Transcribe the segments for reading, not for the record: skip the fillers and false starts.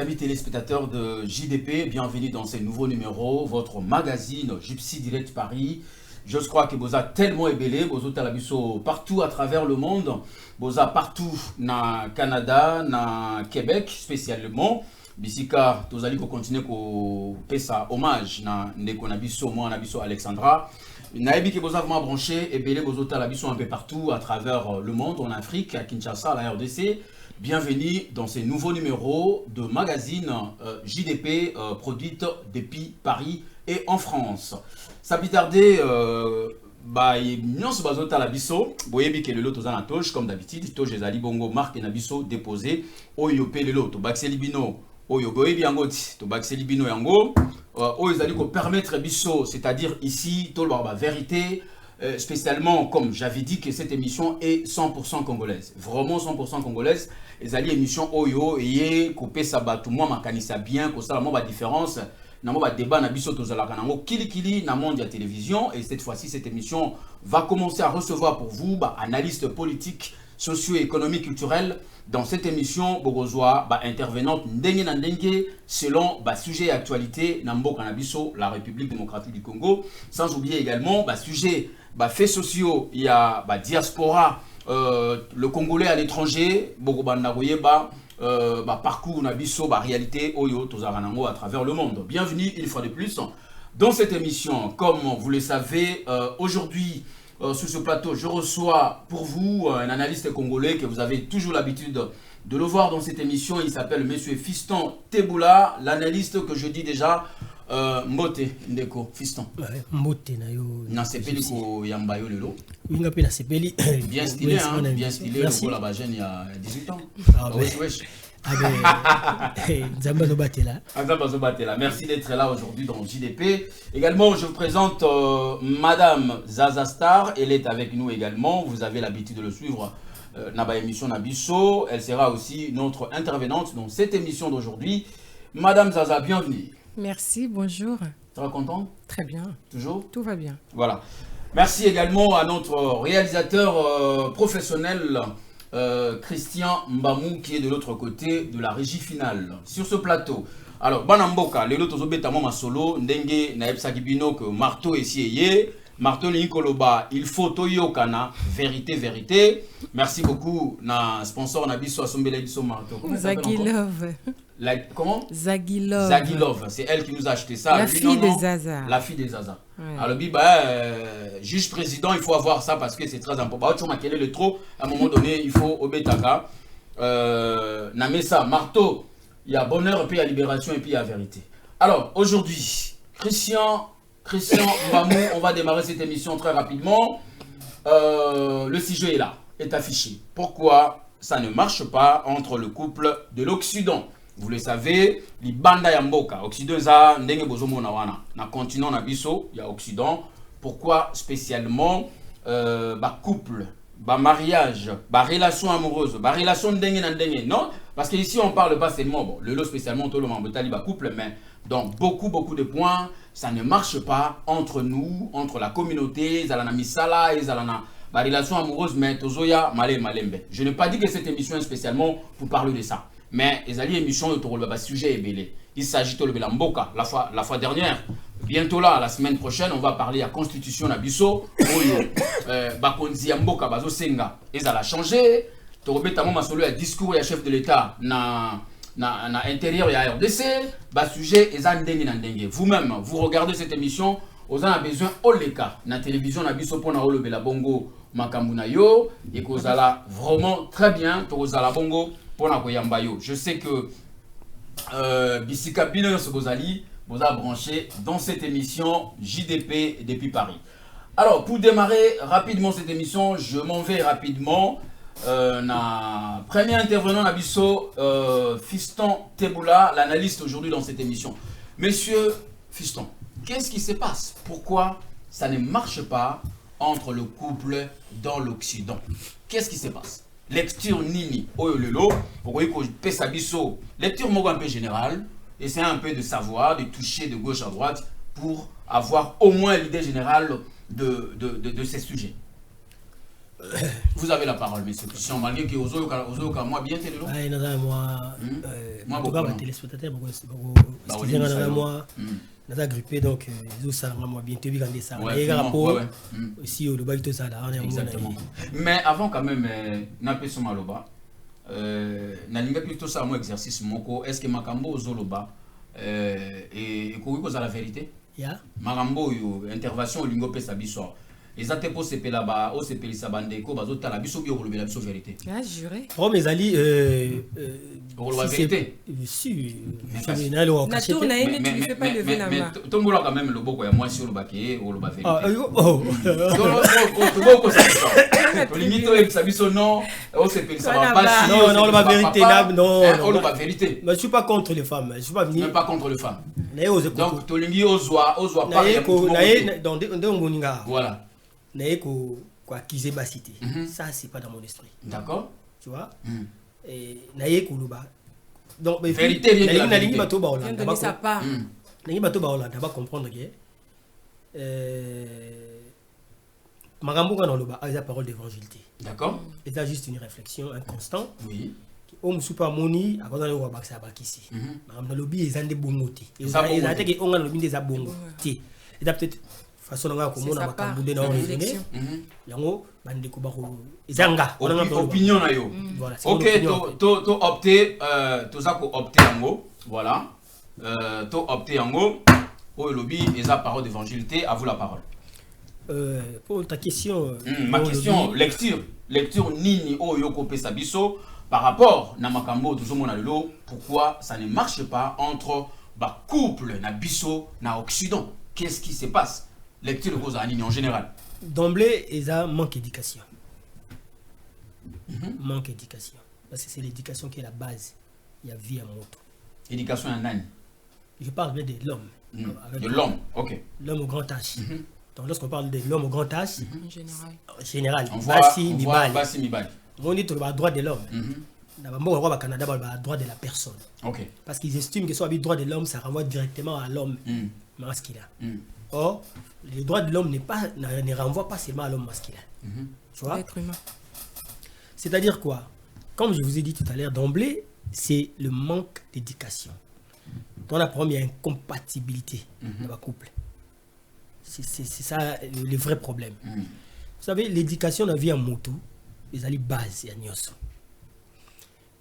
amis téléspectateurs de JDP, bienvenue dans ce nouveau numéro, votre magazine Gypsy Direct Paris. Je crois que vous avez tellement ébélé, vous avez partout à travers le monde, vous avez partout au Canada, au Québec spécialement. Bisika, vous allez continuer à faire ça hommage à Alexandra. Naïbi que vous avez vraiment branché, ébélé, vous avez un peu partout à travers le monde, en Afrique, à Kinshasa, à la RDC. Bienvenue dans ce nouveau numéro de magazine JDP produite depuis Paris et en France. Ça peut tarder, nous sommes à la bisso. Vous voyez que le lot est en toge comme d'habitude. Toge les ali bongo marque na bisso déposé. Oyopé le lot. Baxelibino. Oyoboye biangoti. To baxelibino yango. Oyezali ko permettre bisso, c'est-à-dire ici, tout la vérité. Spécialement, comme j'avais dit que cette émission est 100% congolaise. Vraiment 100% congolaise. Les alliés émission Oyo et coupé sabat tout moi makanisa bien que ça la moi différence na moi débat na biso tozala kanango kili na monde de la télévision et cette fois-ci cette émission va commencer à recevoir pour vous analystes politiques, socio-économiques, culturels. Dans cette émission bogozoa intervenante ndenge na ndenge selon sujet et actualité na mboka na biso la République démocratique du Congo, sans oublier également sujet faits sociaux, il y a diaspora, le Congolais à l'étranger, parcours nabiso, réalité oyo tozaranango à travers le monde. Bienvenue une fois de plus dans cette émission. Comme vous le savez, aujourd'hui sur ce plateau, je reçois pour vous un analyste congolais que vous avez toujours l'habitude de le voir dans cette émission. Il s'appelle Monsieur Fiston Teboula, l'analyste que je dis déjà. Mbote ndeko Fiston. Mbote na yo. Na sepeli ko yamba yo lelo. Winga pe na sepeli. Bien stylé hein, bien stylé le la jeune il y a 18 ans. Ah wesh. Nzamba zo batela. Merci d'être là aujourd'hui dans JDP. Également, je vous présente Madame Zaza Star. Elle est avec nous également. Vous avez l'habitude de le suivre. Naba émission Nabiso. Elle sera aussi notre intervenante dans cette émission d'aujourd'hui. Madame Zaza, bienvenue. Merci, bonjour. Très content? Très bien. Toujours? Tout va bien. Voilà. Merci également à notre réalisateur professionnel, Christian Mbamou, qui est de l'autre côté de la régie finale. Sur ce plateau, alors, Banamboka, les lotos obétamo ma solo, ndenge na epsakibino que marteau essayé, marteau Nikoloba, il faut toyokana, vérité. Merci beaucoup, na sponsor Nabiso Asombele Biso Marteau. Zagilove. Comment? Zagilove. Zagilove, c'est elle qui nous a acheté ça. La fille des Zaza. La fille des Zaza. Ouais. Alors, juge président, il faut avoir ça parce que c'est très important. Quel est le trop? À un moment donné, il faut obétaka. Namesa, marteau, il y a bonheur, et puis il y a libération, et puis il y a vérité. Alors, aujourd'hui, Christian Mbamou, on va démarrer cette émission très rapidement. Le sujet est là, est affiché. Pourquoi ça ne marche pas entre le couple de l'Occident? Vous le savez, les banda yamboka, Occident za ndenge bozomo na wana. Na continent na biso, il y a Occident. Pourquoi spécialement couple, mariage, relation amoureuse, relation ndenge na ndenge? Non, parce qu'ici on parle pas seulement, le lot spécialement tout le monde couple, mais donc beaucoup de points, ça ne marche pas entre nous, entre la communauté, zalana misala et zalana relation amoureuse, mais tozoya malembe. Je n'ai pas dit que cette émission est spécialement pour parler de ça. Mais les alliés émissions de sujet est belé. Il s'agit de Mboka la fois dernière. Bientôt là, la semaine prochaine, on va parler à Constitution Nabiso. Bakonzi Mboka Bazo Senga. Et ça a changé. Torobetamo Masolo a discours et chef de l'État na intérieur et à RDC. Sujet et ndenge. Vous-même, vous regardez cette émission. Vous avez besoin Oleka na télévision Nabiso pour na olobela bongo makamuna yo. Et que vous allez vraiment très bien. Vous allez bongo. Je sais que Bissika Bino Bozali vous a branché dans cette émission JDP depuis Paris. Alors, pour démarrer rapidement cette émission, je m'en vais rapidement. Premier intervenant Nabiso, Fiston Teboula, l'analyste aujourd'hui dans cette émission. Monsieur Fiston, qu'est-ce qui se passe? Pourquoi ça ne marche pas entre le couple dans l'Occident? Qu'est-ce qui se passe? Lecture Nini, Oyolelo, lecture un peu générale, essayer un peu de savoir, de toucher de gauche à droite pour avoir au moins l'idée générale de ces sujets. Vous avez la parole, monsieur Christian, malgré que vous avez moi bien télé. Ah, moi, moi, beaucoup de téléspectateurs, moi, nous avons grippé, donc nous savons moi bientôt bien des ça. Et rapport aussi au Dubaï tout ça là, exactement. Mais avant quand même, n'a pas son maloba. Nalinga plutôt ça moi exercice moko. Est-ce que makambo ozoloba et koui koza la vérité? Ya. Makambo yo intervention lingo pesa biso. Les athées pour se là-bas, au CPL Sabandeko, Bazota, la biso bio, la biso vérité. Ah, juré. Oh, mes alliés, la vérité. Si, la tourne, tu ne fais pas lever la main. Ton boulot quand même le beau, moi sur le baquet, ou le bas vérité. Oh, limite, ça biso non, au CPL Sabandeko. Non, non, la vérité, non. Oh, la vérité. Mais je ne suis pas contre les femmes. Je ne suis pas venu. Même pas contre les femmes. Donc, Tolingi Ozoa pas. Voilà. N'est quoi accuser basité. Ça c'est pas dans mon esprit. D'accord. Tu vois. Et naïe kuluba. Donc vérité vient de la vérité. Bato ba Hollande. Donner sa part. Naïe bato ba Hollande, va comprendre que magambo kana loba a la parole d'évangilité. D'accord. Et ça juste une réflexion, un constant. Oui. Homme super moni a besoin de voir baksa bakisi. Magam na lobi ezande bongote. Ezate ke onga lobi des abongo. Ti. Et peut-être façon nga ko mona makambu de na origine yango bande ko bako ezanga opinion na yo voilà OK to opter to ça ko opter yango voilà to opter yango o lobby eza parole d'évangilité à vous la parole pour ta question ma question lecture nini o yo ko pesa biso par rapport na makambo to mona lelo pourquoi ça ne marche pas entre ba couple na biso na occident qu'est-ce qui se passe lecture de cause en général. D'emblée, il y a un manque d'éducation. Manque d'éducation. Parce que c'est l'éducation qui est la base. Il y a vie à moto. Éducation en âne. Je parle bien de l'homme. De l'homme, ok. L'homme au grand âge. Donc lorsqu'on parle de l'homme au grand âge, en général, on voit Bassi Mibali. On dit le droit de l'homme. D'abord, au Canada, le droit de la personne. Ok. Parce qu'ils estiment que soit le droit de l'homme, ça renvoie directement à l'homme masculin. Or, le droit de l'homme ne renvoie pas seulement à l'homme masculin. Tu vois? C'est-à-dire quoi? Comme je vous ai dit tout à l'heure, d'emblée, c'est le manque d'éducation. Dans la première, il y a une incompatibilité dans le couple. C'est ça le vrai problème. Vous savez, l'éducation dans la vie en moto, les alliés base et agnosso.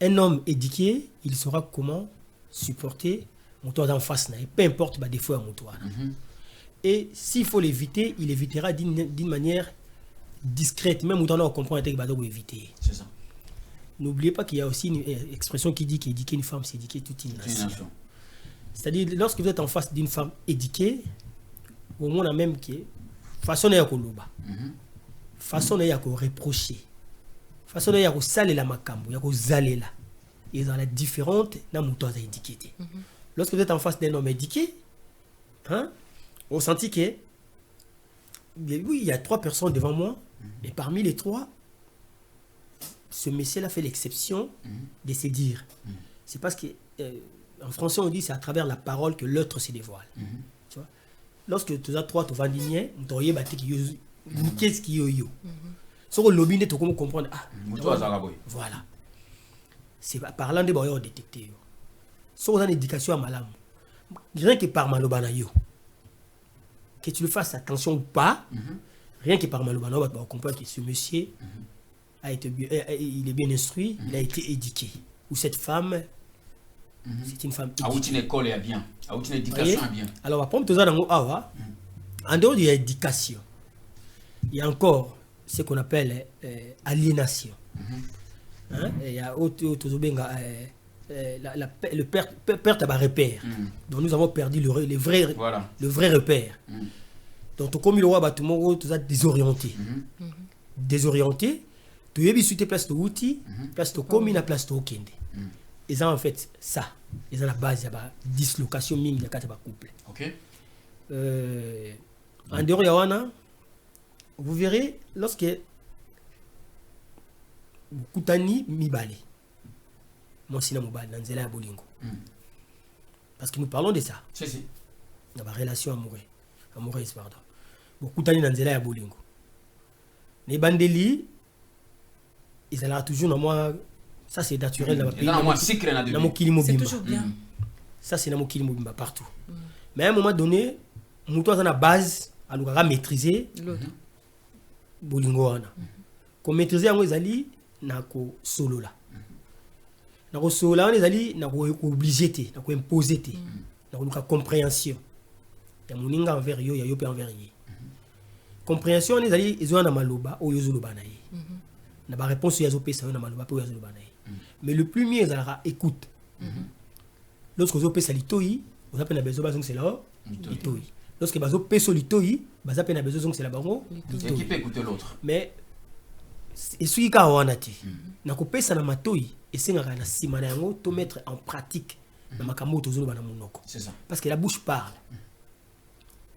Un homme éduqué, il saura comment supporter moto en face, peu importe les défauts à moto. Et s'il faut l'éviter, il évitera d'une manière discrète, même où on comprend que il faut éviter. C'est ça. N'oubliez pas qu'il y a aussi une expression qui dit qu'éduquer une femme, c'est éduquer toute une nation. C'est-à-dire, lorsque vous êtes en face d'une femme éduquée, au moins même qui est façon de koloba, façon de reprocher, façon de saler la makambo, de zaler la. Ils ont la différente dans mon temps éduqué. Lorsque vous êtes en face d'un homme éduqué, hein, on sentit que oui, il y a 3 personnes devant moi, et parmi les 3, ce monsieur-là fait l'exception de se dire. C'est parce que en français on dit c'est à travers la parole que l'autre se dévoile. Tu vois? Lorsque tu as 3 tu vas dire qu'est-ce qui yo. Sur le lobby tu comprendre voilà. C'est parlant de boyo détecter. Sur une éducation à malam. Rien que par malobana yo. Que tu le fasses attention ou pas, rien que par malobana, on va comprendre que ce monsieur a été il est bien instruit, il a été éduqué. Ou cette femme, c'est une femme éduquée. Une école est bien, une éducation est bien. Alors, on va prendre tout ça dans le awa. En dehors de l'éducation, il y a encore ce qu'on appelle aliénation. Il y a le perte à repère. Donc nous avons perdu le vrai repère. Donc comme il y a tout le monde désorienté. Désorienté, tu as suite place de outil, place de commune, place de okende. Et ça en fait ça. Et ça la base de la dislocation mine de quatre couple. OK. En dehors de Yawana, vous verrez lorsque Koutani Mibale. Moi, c'est Mobile, dans Zela Bolingo. Parce que nous parlons de ça. C'est dans la relation amoureuse, pardon. Beaucoup d'années dans Zela Bolingo. Les bandeli, ils allaient toujours dans moi. Ça, c'est naturel dans ma pays. Dans moi, cycle, c'est toujours bien. Ça, c'est dans mon Kilimobimba partout. Mais à un moment donné, Moutou a la base, à nous maîtriser. Bolingo. Qu'on maîtriser, on est nako solo là. Nako solo là, on est nako obligé, nako imposé, nako compréhension. Il y a moninga envers yo, il y a yope envers yi. Compréhension, on est allé, ils ont un maloba, ou yozolo banaï. Na ba réponse yazo pesa na maloba, ou yozolo banaï. Mais le plus mieux, c'est écoute. Lorsque vous avez litoi, vous avez besoin de c'est là, litoi. Lorsque vous avez litoi, vous avez besoin de c'est là, qui peut écouter l'autre. Mais et celui qui a wanati, na kopesa na matoi, et c'est na simana yango to mettre en pratique na makambo tozolo bana monoko. C'est ça. Parce que la bouche parle.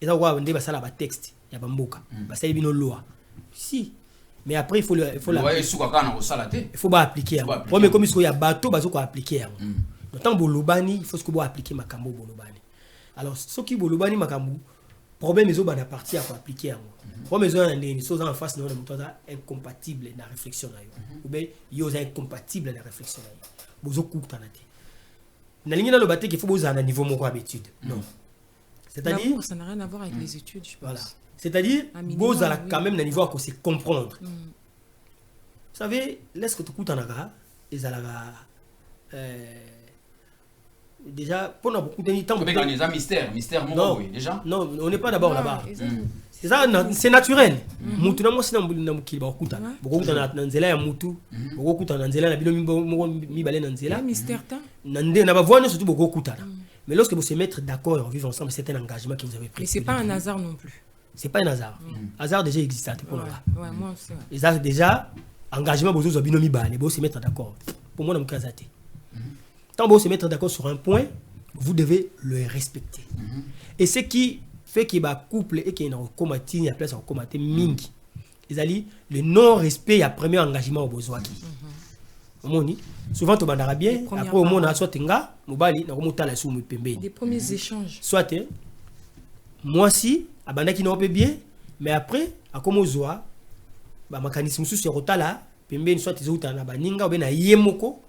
Et ça wa ndé ba sala ba texte, ya ba mboka, ba sala bino loi. Si. Mais après il faut la il faut pas appliquer. Mais comme il y a bateau, bazo ko appliquer. Tant bolobani, il faut que vous appliquer makambo bolobani. Alors ce qui bolobani makambo, problème ils ont bana partie à appliquer. Problème ils ont une chose en face, non, incompatible na réflexion na yo. Ou bien yo incompatible na réflexion na yo. Bozo kutanate. Na ligne na lo baté qu'il faut boza na niveau moko habitude. Non. C'est-à-dire ça n'a rien à voir avec les études, je pense. Voilà. C'est-à-dire boza quand même na niveau à se comprendre. Vous savez, laisse que tu kutanaka, ils alaga déjà pendant beaucoup de temps mystère non, déjà non, on n'est pas d'abord là-bas. C'est ça, c'est naturel. Mutu na mosi na mukili ba kuta beaucoup na nzela ya mutu beaucoup kuta na nzela na bino mi balé na nzela mystère ta nande na ba voix surtout beaucoup kuta. Mais lorsque vous se mettre d'accord vivre ensemble, c'est un engagement que vous avez pris. Mais c'est pas un hasard non plus. C'est pas un hasard. Hasard déjà existe pour là. Ouais, moi aussi. Les hasard déjà engagement bozo zo bino mi balé, bo se mettre d'accord. Pour moi na mukazate. Tant que vous se mettre d'accord sur un point, vous devez le respecter. Et ce qui fait qu'il y a un couple et qu'il y a un comité, il y a place en comité mingi. C'est-à-dire le non-respect, il y a premier engagement au besoin. Souvent, tu vas bien, après au monde, soit tu as des premiers échanges. Soit moi si, abandaki n'a pas bien, mais après, à comme ozoa, bah mécanisme sous ce rotala, pembe soit tu as na baninga ou bien na yemoko.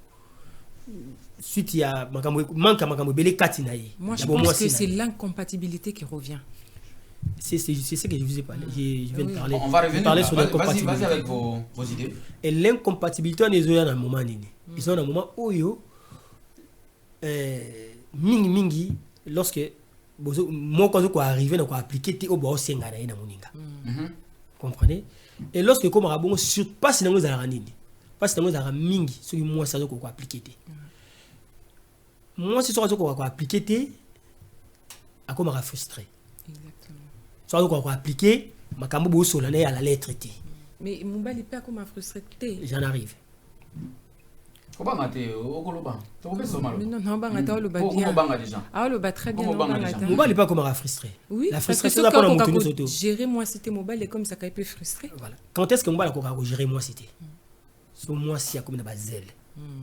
Suite il y a manque belé katinaï. Moi je pense que c'est l'incompatibilité qui revient. C'est ce que je vous ai parlé. Je viens de parler. On va revenir sur l'incompatibilité. Vas-y avec vos idées. Et l'incompatibilité on est dans un moment nini. Ils sont dans un moment où yo mingi lorsque moi quand je arriver donc appliquer ti obo senga na ina moninga. Comprenez? Et lorsque comme rabongo surpasse dans les nini. Parce que nous avons mingi sur moi ça ko appliquer. Moi si ça ko appliquer à comme frustré. Exactement. Soit ko appliquer makambo bo solana à la lettre T. Mais Moubali pas comme frustré. J'en arrive. Comment maté okoloba? Tu peux faire mal. Non, bangata o lo ba bien. Ah lo ba très bien. Moubali pas comme frustré. Oui, la frustration là pour nous auto. Gérer moi c'était Moubali comme ça qu'il peut frustrer. Voilà. Quand est-ce que Moubali ko gérer moi c'était? Sur moi si a comme na bazelle.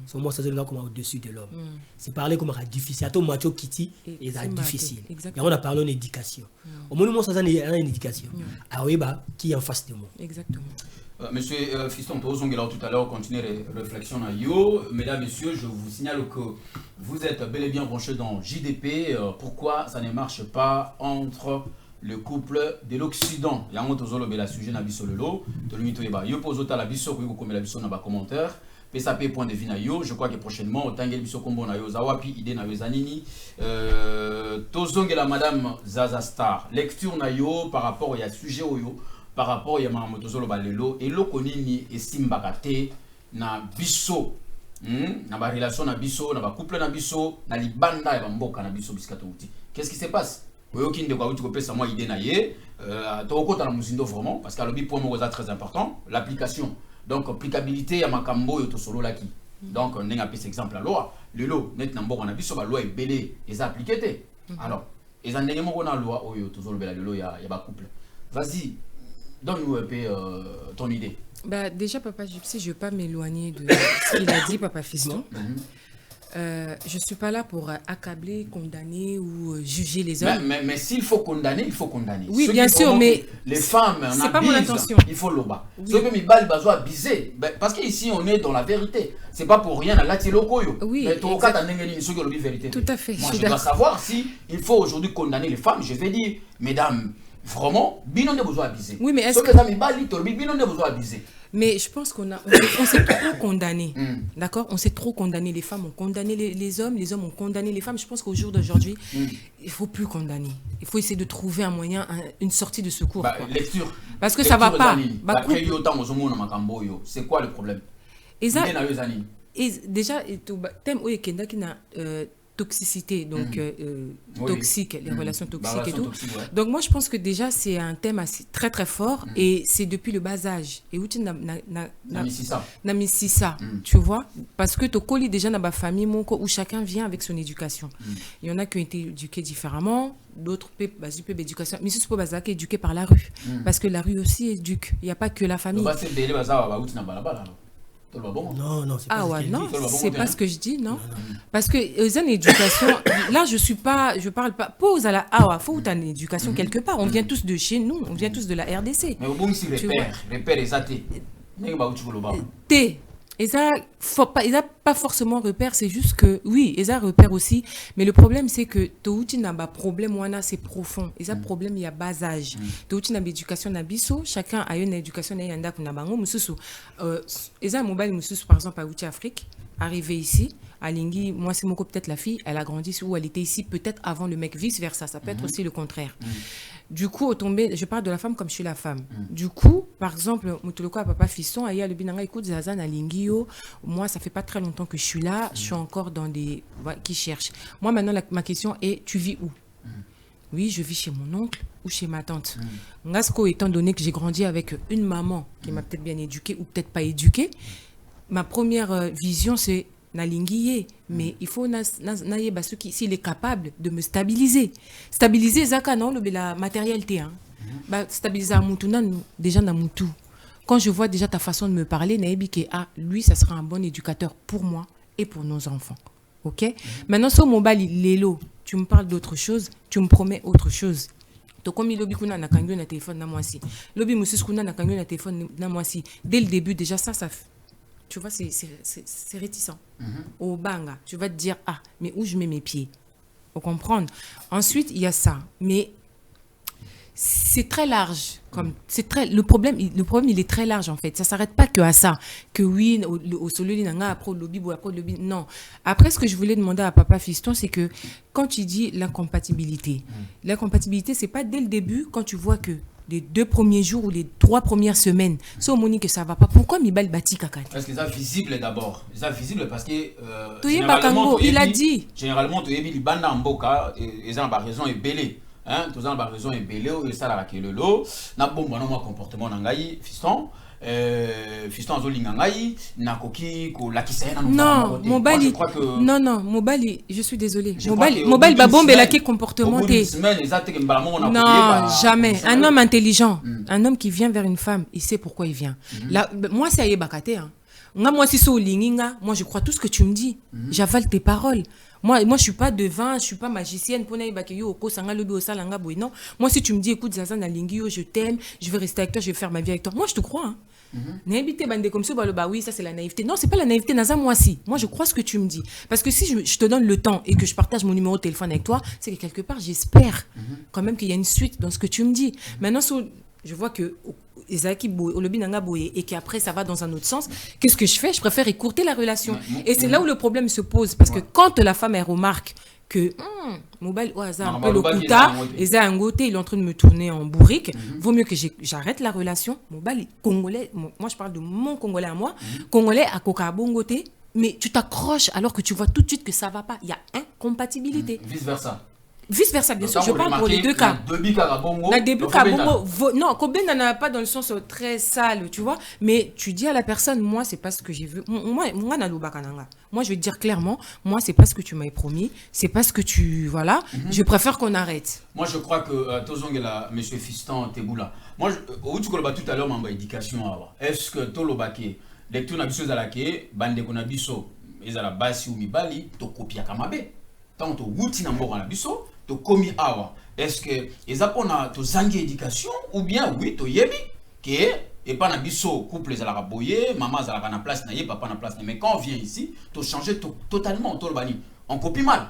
Sur moi ça c'est comme au-dessus de l'homme. C'est parler comme difficile. À tout macho kiti et ça difficile. Et on a parlé d'éducation. Au moment où ça c'est une éducation. Ah oui bah qui est en face de moi. Exactement. Monsieur Fiston Tozongela tout à l'heure continuer les réflexions à yo. Mesdames, messieurs, je vous signale que vous êtes bel et bien branchés dans JDP. Pourquoi ça ne marche pas entre le couple de l'Occident? Yango tozolo bela sujet na biso lelo. Tolumito yeba yo pozo ta la biso ko ko la biso na ba commentaire. PSAP point de vue na yo. Je crois que prochainement otangel biso kombo na yo zawapi idée na yo zanini. Tozongela madame Zaza Star. Lecture na yo par rapport à sujet oyo. Par rapport à Mamotozolo Balelo et l'Okonini et Simbakate na biso na ba relation na biso na ba couple na biso na libanda ya mboka na biso biskato uti. Qu'est-ce qui se passe? Oyoki ndeko uti ko pesa moi idée na ye to okota na musindo vraiment parce que le point mo très important, l'application. Donc applicabilité ya makambo yo to solo laki. Donc on a pris exemple la loi, le lo net na mboka na biso ba loi ebele les appliquer té. Alors, les andenge mo na loi oyo to solo bela le lo ya ba couple. Vas-y. Donne-nous un peu ton idée. Bah, déjà, Papa Gypsy, je ne vais pas m'éloigner de ce qu'il a dit, Papa Fiston. Je suis pas là pour accabler, condamner ou juger les hommes. Mais s'il faut condamner, il faut condamner. Oui, bien sûr, mais les femmes, c'est pas mon intention. Il faut l'oba. Ceux qui m'ont besoin abuser, parce qu'ici on est dans la vérité. C'est pas pour rien à la tilokoyo. Oui. Mais tout à fait. Tout à fait. Moi, je dois savoir si il faut aujourd'hui condamner les femmes. Je vais dire, mesdames, vraiment, binon ne besoin abuser. Oui, mais est-ce que binon ne besoin abuser. Mais je pense on s'est trop condamné. D'accord? On s'est trop condamné. Les femmes ont condamné les hommes ont condamné les femmes. Je pense qu'au jour d'aujourd'hui, il faut plus condamner. Il faut essayer de trouver un moyen, une sortie de secours. Lecture. Parce que ça va pas. C'est quoi le problème? Déjà, thème où il y a toxicité, donc toxique, les relations toxiques et tout. Toxique, donc moi je pense que déjà c'est un thème assez, très très fort et c'est depuis le bas âge. Et où tu n'as mis ça, tu vois, parce que tu colles déjà dans ma famille où chacun vient avec son éducation. Il y en a qui ont été éduqués différemment, d'autres peuvent éducation, mais c'est pas éduqués par la rue, parce que la rue aussi éduque. Il n'y a pas que la famille. Non, c'est pas c'est pas ce que je dis, non. Parce que une éducation, là je parle pas, pose à la faut où tu as une éducation quelque part, on vient tous de chez nous, on vient tous de la RDC. Mais au bon si repère les athées. Ils n'ont pas forcément repère, c'est juste que, oui, ils ont repère aussi, mais le problème c'est que tu n'as pas problème, c'est profond. Ils ont problème, il y a bas âge. Tu n'as pas éducation, chacun a une éducation, ils ont un mobile, par exemple, à Outi Afrique, arrivé ici, à Lingui, moi c'est mon coup, peut-être la fille, elle a grandi ou elle était ici peut-être avant le mec, vice versa, ça peut être aussi le contraire. Du coup, je parle de la femme comme je suis la femme. Du coup, par exemple, Moutoloko à papa fiston, aya le binanga écoute Zazan à Lingio, moi ça fait pas très longtemps que je suis là, je suis encore dans des qui cherchent. Moi maintenant ma question est tu vis où? Oui, je vis chez mon oncle ou chez ma tante. Ngasko, étant donné que j'ai grandi avec une maman qui m'a peut-être bien éduquée ou peut-être pas éduquée, ma première vision c'est nalingiye, mais il faut s'il est capable de me stabiliser. Stabiliser zaka non la matérialité stabiliser déjà na mutu. Quand je vois déjà ta façon de me parler, lui ça sera un bon éducateur pour moi et pour nos enfants. OK? Maintenant sur mon bal lélo, tu me parles d'autre chose, tu me promets autre chose. To comme lobi kuna na kango na téléphone na moi si. Lobi musus kuna na kango na téléphone na moi si. Dès le début déjà ça tu vois, c'est réticent. Au banga, tu vas te dire, mais où je mets mes pieds? Faut comprendre. Ensuite, il y a ça. Mais c'est très large. Le problème, il est très large, en fait. Ça ne s'arrête pas que à ça. Que oui, au solo, après le lobby, non. Après, ce que je voulais demander à papa fiston, c'est que quand tu dis l'incompatibilité, ce n'est pas dès le début, quand tu vois que les 2 premiers jours ou les 3 premières semaines, c'est au monique que ça va pas. Pourquoi Mibal bâti caca? Parce que c'est visible d'abord. C'est visible parce que il a dit. Généralement, tu es les bandes en boca, ils ont raison et belé. Tous ont raison et belé, et ça la le lot. N'a bon comportement n'angaï fiston. Fiston Zolingangaï, Nakoki, Lakisena. Non, Mobali. Non, Mobali, je suis désolé. Mobali, Babombe, la qui comportement. Non, jamais. Un homme intelligent, un homme qui vient vers une femme, il sait pourquoi il vient. Moi, c'est Ayebakate. Moi, si c'est au Linginga, moi, je crois tout ce que tu me dis. J'avale tes paroles. Moi, je suis pas devin, je suis pas magicienne. Non. Moi, si tu me dis, écoute, Zazan Alingio, je t'aime, je vais rester avec toi, je vais faire ma vie avec toi. Moi, je te crois. Comme ça, oui, ça c'est la naïveté. Non, c'est pas la naïveté, moi je crois ce que tu me dis. Parce que si je te donne le temps et que je partage mon numéro de téléphone avec toi, c'est que quelque part, j'espère quand même qu'il y a une suite dans ce que tu me dis. Maintenant, je vois que et qu'après ça va dans un autre sens, qu'est-ce que je fais? Je préfère écourter la relation. Et c'est là où le problème se pose. Parce que quand la femme elle remarque que mobile au hasard un peu le kuta et ça un côté il est en train de me tourner en bourrique, vaut mieux que j'arrête la relation. Mobile congolais, moi je parle de mon congolais à moi, congolais à coca bongoté, mais tu t'accroches alors que tu vois tout de suite que ça va pas, il y a incompatibilité. Vice versa, bien sûr. Je parle pour les deux cas. Non, Kobe n'en a pas dans le sens très sale, tu vois. Mais tu dis à la personne, moi, c'est pas ce que j'ai vu. Moi, je vais te dire clairement, moi, c'est pas ce que tu m'avais promis. C'est pas ce que tu. Voilà. Je préfère qu'on arrête. Moi, je crois que Tozongela, monsieur Fiston Teboula. Moi, où tu connais tout à l'heure, éducation. Est-ce que Tolobake, lecture n'a pas à la quai, bande qu'on a biso. ezala basi ou mibali to kopia kamabe tant to wuti na mboka na biso to komi awa est-ce que ezapona to zangi éducation ou bien oui to yebi que et pas na biso couple ezalaka boye maman ezalaka na place na ye papa na place na mais quand on vient ici to changer totalement to bani on copie mal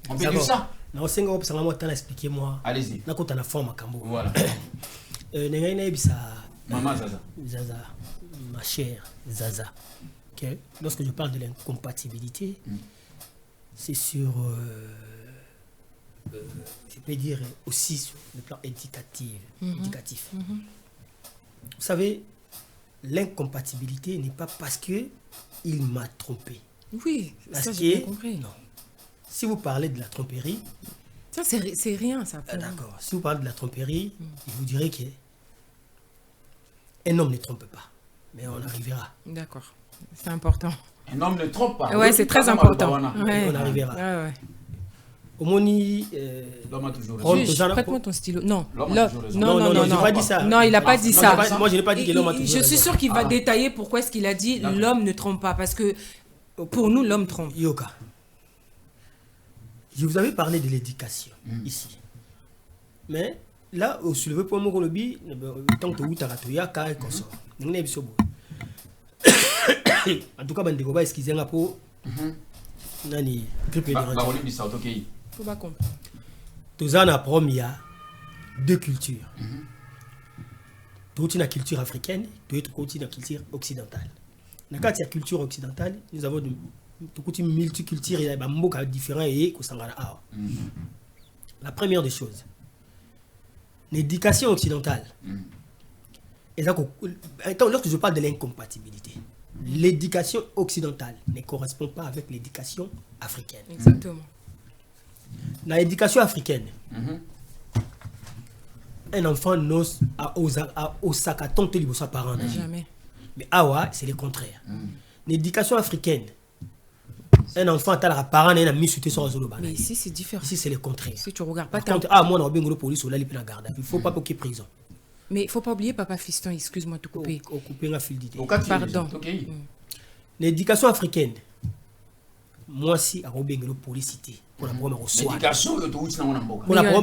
on peut dire ça na osenga ko sanga mo tala expliquer moi allez-y na kota na forme kambo voilà nengai na ebisa maman Zaza ma chère Zaza que lorsque je parle de l'incompatibilité c'est sur je peux dire aussi sur le plan éducatif. Vous savez, l'incompatibilité n'est pas parce que il m'a trompé. Oui, parce ça que, j'ai compris. Non. Si vous parlez de la tromperie... Ça, c'est rien, ça. D'accord. Si vous parlez de la tromperie, je vous dirais que un homme ne trompe pas. Mais on arrivera. D'accord. C'est important. Un homme ne trompe pas. Ouais, c'est très important. Ouais. On arrivera. Ouais. Omoni, l'homme a toujours raison. Prête-moi ton stylo. Non. Non, j'ai pas dit ça. Non, il n'a pas dit ça. Moi, je n'ai pas dit que l'homme a toujours raison. Je suis sûr qu'il va détailler pourquoi est-ce qu'il a dit l'homme ne trompe pas. Parce que pour nous, l'homme trompe. Yoka. Je vous avais parlé de l'éducation ici. Mais là, au soulevé pour moi, tant que vous avez un cas comme ça. En tout cas, je vais excuser un peu. Nani faut pas comprendre. Tous en apprend il y a deux cultures. Toute une culture africaine, toute une culture occidentale. Dans la culture occidentale, nous avons toute une multiculture et des mots différents et la première des choses, l'éducation occidentale. Et là, lorsque je parle de l'incompatibilité, l'éducation occidentale ne correspond pas avec l'éducation africaine. Exactement. Dans l'éducation africaine, un enfant n'ose au sakaton te libo sa parent. Jamais. Mais awa, c'est le contraire. L'éducation africaine, un enfant a la parent et a mis sur sur zolo. Mais ici c'est différent. Ici c'est le contraire. Si tu regardes pas moi on a police ou là il peut la garder. Il faut pas qu'il prison. Mais il ne faut pas oublier, papa fiston, excuse-moi de te couper. Pardon. L'éducation africaine, moi aussi, à Robin, la policité. Pour la première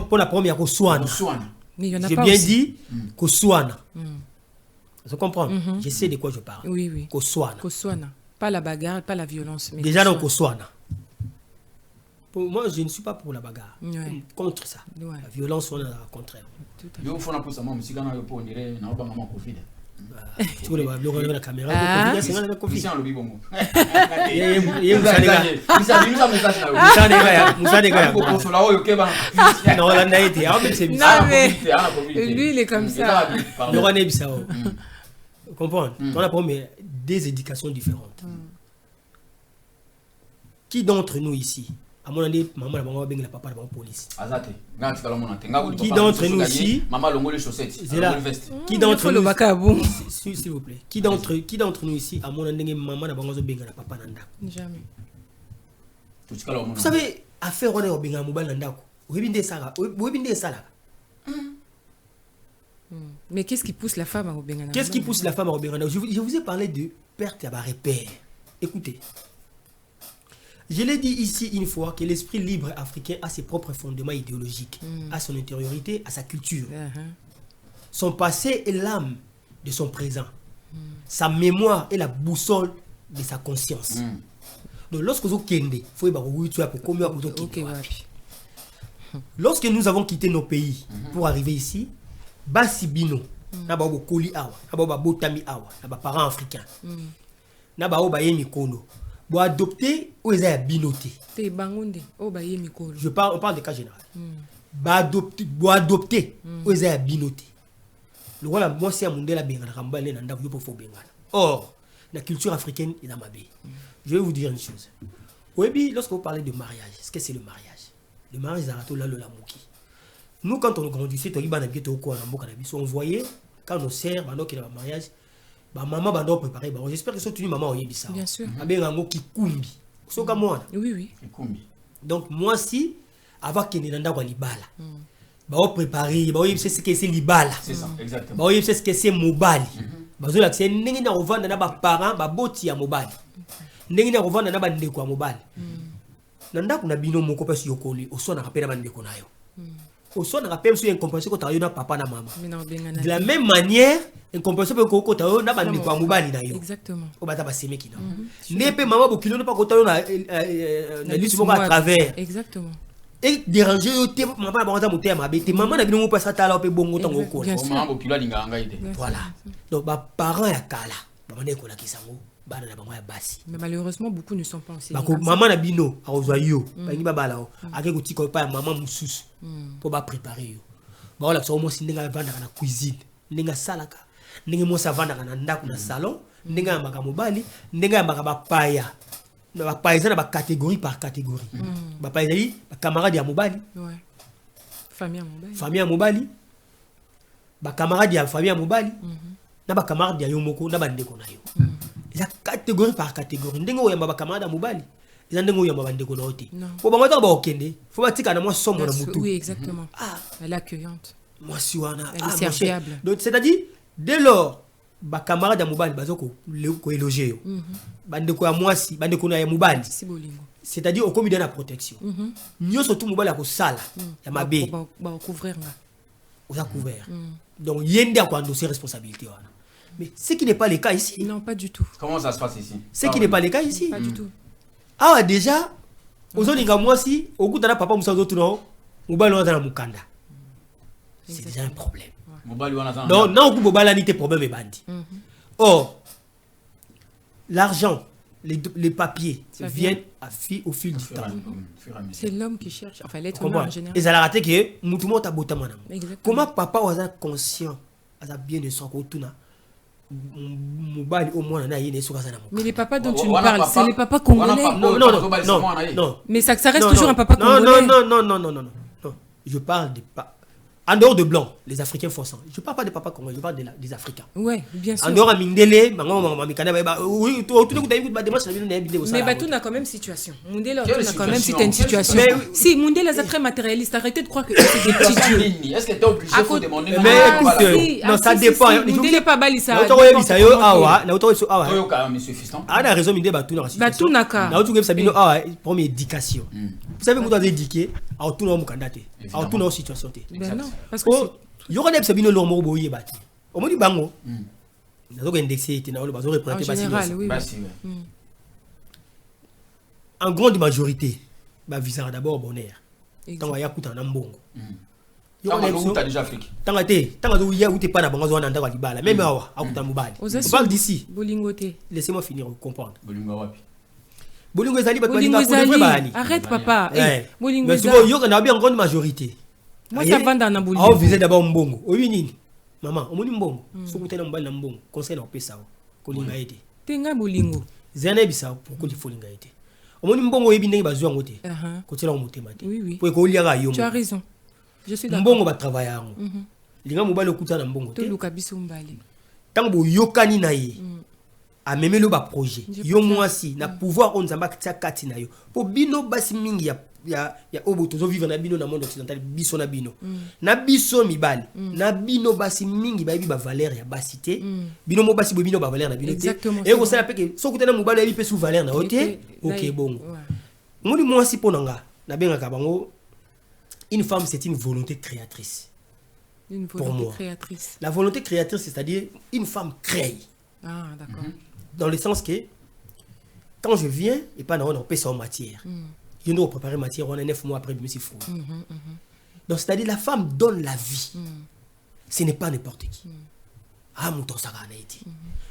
pour la première Mais il y en a j'ai pas bien aussi. dit Koswana. Je comprends. Je sais de quoi je parle. Oui. Koswana. Koswana. Pas la bagarre, pas la violence. Mais déjà dans Koswana. Pour moi, je ne suis pas pour la bagarre. Contre ça. Ouais. La violence, on est au contraire. Yo faut na posa mama musika na yo po ndire na obanga ma Covid. Tu vois la caméra, c'est la Covid. C'est un lobby bongo. Lui il est comme ça. Vous comprenez? On a promis des éducations différentes. Qui d'entre nous ici, à mon avis, maman, la papa, la police. Qui d'entre nous ici, maman, longo les chaussettes. Qui d'entre nous, s'il vous plaît, qui d'entre nous ici, à mon avis, maman, la papa, jamais. Vous savez, affaire on est au benga mobile nandako. Mais qu'est-ce qui pousse la femme à Obengana? Qu'est-ce qui pousse la femme à Obengana? Je vous ai parlé de perte à repère. Écoutez. Je l'ai dit ici une fois que l'esprit libre africain a ses propres fondements idéologiques, a son intériorité, a sa culture. Son passé est l'âme de son présent. Sa mémoire est la boussole de sa conscience. Donc lorsque vous kende, faut lorsque nous avons quitté nos pays pour arriver ici, Basibino, naba koli awa, naba botami awa, naba parents africains, naba obaye mikono. Pour adopter ou ils ont binoté. On parle de cas général. Pour adopter ou ils ont binoté. Le rôle moi c'est un monde la bengana kamba le nanda pour faut bengana. Or la culture africaine est dans ma baie. Je vais vous dire une chose. Oui, lorsque vous parlez de mariage, qu'est-ce que c'est le mariage? Le mariage c'est là le lamuki. Nous quand on grandissait on voyait quand nos sœurs qui ont un mariage. Maman va préparer. J'espère que c'est une maman qui ça. Bien sûr. Qui kumbi. Oui. Donc moi si avant que nenda kwa libala. Ba préparer, ba yebse ce que c'est libala. C'est ça, exactement. Ba yebse ce que c'est mobali. Ba zo la c'est ndenge na ovanda na ba parents ba boti ya mobali. ndenge na kovanda na bandeko ya mobali na ndako na bino moko pesi yokoli osonaka mpe na bandeko na yo osonaka mpe mso incompréhension kotaka yo na papa na mama de la même manière incompréhension mpe kokota yo na bandeko ya mobali na yo exactement o bata basemeki na nde mpe mama bokilo mpa kota yo na lisi moko à travers exactement et déranger yo te mama na bango za motema mabe te mama na bino moko pesa tala mpe bongo ntango okola mama bokilo alingaka ngai te voilà donc baparents ya kala bamanda ekolakisa ngo bana na bango ya basi mais malheureusement beaucoup ne sont pas enseignés mama na bino akozwa yo balingi babala o ake kotika yo pa ya mama mosusu mpo baprépare yo baolakisa yo mosi ndenge avandaka na cuisine ndenge asalaka ndenge mosi avandaka na ndako na salon ndenge ayambaka mobali ndenge ayambaka bapaya bapaya eza na bacatégorie par catégorie bapaya ezali bacamarade ya mobali famille ya mobali bacamarade ya famille ya mobali na bacamarade ya yo moko na bandeko na yo eza catégorie par catégorie ndenge oyamba bacamarade ya mobali eza ndenge oyamba bandeko na yo te po bango ntango baokende fo batika na mwa sombo na motu oui exactement elle est accueillante mwasi wana elle est serviable donc c'est-à-dire dès lors bacamarade ya mobali baza koéloge yo bandeko ya mwasi bandeko na ya mobali c'est-à-dire okomi na protection nyonso tu mobali akosala ya mabe bacouvrir nga oza couvert donc yende akoendosser responsabilité wana. Mais ce qui n'est pas le cas ici. Non, pas du tout. Comment ça se passe ici? Ce qui n'est pas le cas ici. Pas du tout. Ah déjà, ozolinga mwasi okutana papa musa ozotuno mobali wana na mukanda. C'est déjà un problème. Non, non, ku mobali ni te problème e bandi. Or l'argent, les papiers viennent au fil du temps. C'est l'homme qui cherche, enfin l'être humain en général. Et ça l'a raté que mutu mota botama na. Comment papa waza conscient, aza bien de son retourna. Mais les papas dont tu nous parles, c'est les papas congolais. Non. Mais ça reste toujours un papa congolais. Non. Je parle des papas. En dehors de blanc, les Africains font ça. Je ne parle pas des papas congolais, je parle des Africains. Oui, bien sûr. En dehors de Mindele, mais tout n'a quand même situation. Mundele a quand même une situation. Si Mundele est très matérialiste, arrêtez de croire que c'est des petits dieux. Est-ce que tu es obligé de demander? Mais écoute, non, ça dépend. Mundele n'est pas balisa. Ah, la raison Mindele Batou n'a pas. Batou n'a pas. Pour éducation. Vous savez, vous avez éduqué à tout le monde à tout le situation. Ben non, parce que il y aura des sabino lomo boye bati. Au moins du bango. Nous avons indexé et nous avons représenté général, oui. En grande majorité, bah visa d'abord bonheur. Tant qu'il y a couta na mbongo. Tant que déjà Afrique. Tant que il y a ou t'es pas na bango zona ndaka libala. Même awa akuta mobali. On parle d'ici. Bolingoté. Laissez-moi finir comprendre. Bolingo wapi. Bolingo ezali ba twali. Arrête papa. Bolingo ezali. Mais souvent yo na bien en grande majorité. Moi ça va dans Bolingo. Ah visez d'abord mbongo. Oyi nini? Maman, omoni mbongo. Sokutela mbali na mbongo. Conseil na opesa ko linga ete. Tenga Bolingo. Zana bisa pour ko lifolinga ete. Omoni mbongo yebi ndenge bazwa ngote. Ko tela motema te. Oui. Pour ko liaka yo. Tu as raison. Je suis d'accord. Mbongo ba travailler yango. Linga mobali okuta na mbongo te. To luka biso mbali. Tango yokani na ye. Amemelo ba projet yo mwasi na pouvoir on nzamba tia kati na yo po bino basi mingi ya oboto zo vivre na bino na monde occidental biso na bino na biso mibali na bino basi mingi ba yebi ba valeur ya basité bino mo basi bo bino ba valeur na bino te et ko sala peke so kutana mobali yebi pe sous valeur na ote OK bon ngoni mwasi ponanga na benga ka bango une femme c'est une volonté créatrice. Une volonté créatrice. La volonté créatrice c'est-à-dire une femme crée. Ah d'accord. Dans le sens que quand je viens et pas on peut ça en matière. Je dois préparer matière on a 9 mois après je me suis fou. Donc c'est-à-dire la femme donne la vie. Ce n'est pas n'importe qui. Ah mon temps ça a été.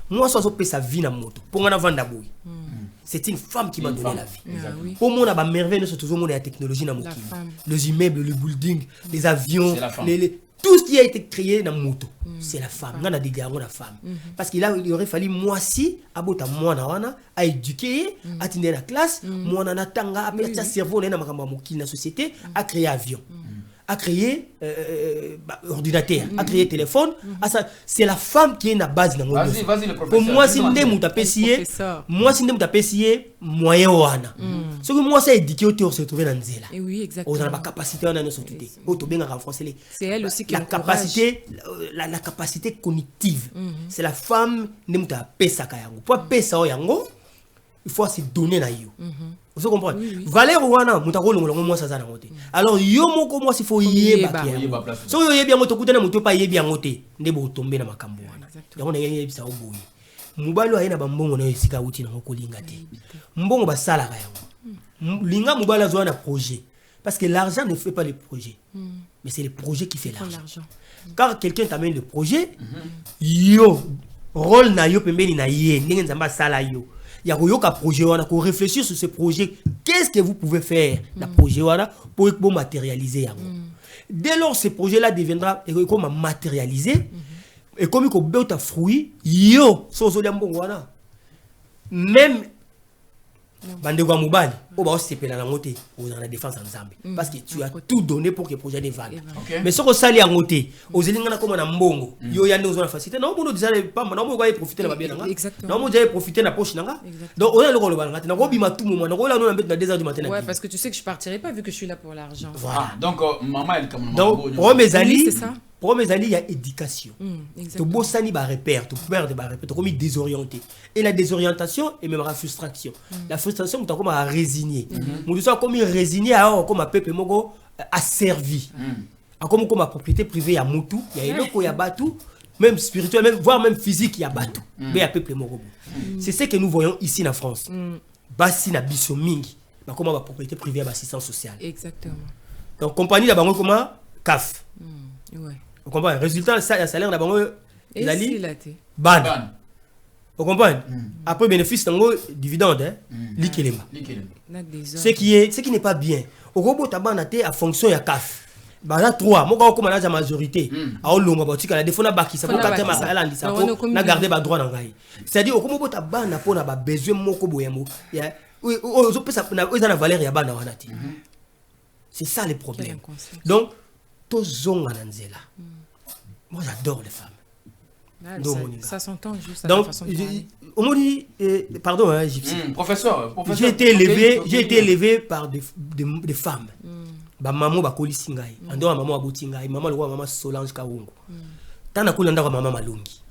Moi ça peut sa vie na moto pour on vendre boui. C'est une femme qui m'a donné la vie. Pour moi on a merveille sur tout le monde la technologie na moto. Les immeubles, les buildings, les avions, tout ce qui a été créé dans moto, c'est la femme. On a des gars, on a la femme. Parce qu'il aurait fallu moi si, abota moi na à éduquer, à tenir la classe, moi na natanga, à mettre sa cerveau na makamba moki na société, à créer avion, à créer ordinateur, à créer téléphone. C'est la femme qui est la base dans mon Vas-y, le professeur. Pour moi si ndé mouta pesier, moi si ndé mouta pesier moyen wana. Ce que moi c'est éduquer au se trouver dans nzela. Et oui, exactement. On a la capacité on a nos sociétés. Auto bien en français. C'est elle aussi qui la capacité la capacité cognitive. C'est la femme ndé mouta pesa ka yango. Pour pesa yango il faut se donner na yo. Vous comprenez? Valeur wana mutako longo moi ça na ngote. Alors yo moko moi il faut yeba kia. So yo yebi ngoto kutana muto pa yebi ngote ndebo tomber na makambo wana. Yango na yebi sa oboyi. Mubalo ayena ba mbongo na esika uti na kolinga te. Mbongo ba sala ka yango. Linga mubala zo na projet parce que l'argent ne fait pas le projet. Mais c'est le projet qui fait l'argent. Car quelqu'un t'amène le projet, yo rôle na yo pembeni na ye ndenge nzamba sala yo. Ya ko yoka projet wana ko réfléchir sur ce projet, qu'est-ce que vous pouvez faire dans projet wana pour matérialiser yango. Dès lors ce projet là deviendra comme matérialisé et comme ko beta fruit yo so zo mbongo wana. Même bande kwa mobali o ba osepela na ngote o dans la défense en Zambie parce que tu as tout donné pour que le projet dévale. Mais ce que sali en ngote o zelinga na comme na mbongo yo ya ndozo na facilité na bono déjà pas na mo va profiter na babia nga na mo déjà profiter na poche nga donc on a le rôle ba na ko bima tout moment na ko la no na 2 heures du matin. Ouais, parce que tu sais que je partirai pas vu que je suis là pour l'argent. Voilà. Donc maman elle comme donc pour mes amis c'est ça. Pour mes amis, il y a éducation. Tu bossani ba repère, tu perds ba repère, tu comme désorienté. Et la désorientation et même la frustration. La frustration, tu comme à résigner. Mon soit comme résigné alors comme un peuple moko asservi. Comme ma propriété privée à Moutou, il y a eloko ya batu, même spirituel, même voire même physique il y a batu. Mais à peuple moko. C'est ce que nous voyons ici en France. Basi na biso mingi, ba comme ma propriété privée à assistance sociale. Exactement. Donc compagnie la bango comme CAF. Ouais. Vous comprenez? Résultat, ça, le salaire d'abord, il a dit ban. Vous comprenez? Après bénéfice, dividende, likelema. Ce qui n'est pas bien. Au robot taban a été à fonction ya CAF. Bah là 3, moi quand on a la majorité, à Olonga botika la défona baki ça pour 4 ma ala ndi ça pour na garder ba droit na ngai. C'est-à-dire au robot taban na pona ba besoin moko boyamo. Ya o pesa na eza valeur ya bana wana ti. C'est ça le problème. Donc tozonga na nzela. Moi j'adore les femmes. Ça s'entend juste à donc, la façon de parler. On me dit, pardon, hein, professeur. J'ai été élevé par des femmes. Ba maman ba kolisi ngai. Ando maman aboti ngai, maman le maman Solange Kawungu. Tana kolanda kwa maman Malongi.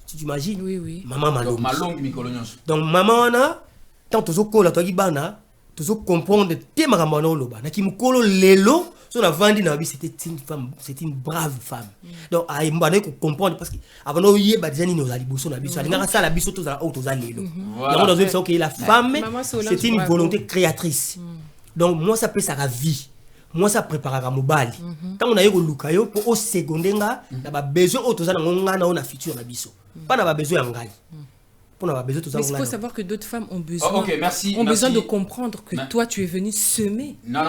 Tu t'imagines? Oui. Maman Malongi. Malongi mikolonyos. Donc maman na tant tozo kola to gibana, tozo comprendre te makambo na loba. Na kimukolo lelo so la vandi na bi c'était une femme, c'est une brave femme. Donc a mbana ko comprendre parce que avant no yeba déjà ni ozali boso na biso. Alinga ça la biso to za auto za lelo. Donc on doit que la femme c'est une volonté créatrice. Donc moi ça peut ça la vie. Moi ça prépare à mobali. Quand on a eu luka yo pour au secondenga na ba besoin auto za na ngonga na futur na biso. Pas na ba besoin ngai. Pour na ba besoin to za. Mais il faut savoir que d'autres femmes ont besoin merci. Besoin de comprendre que toi tu es venu semer. Non.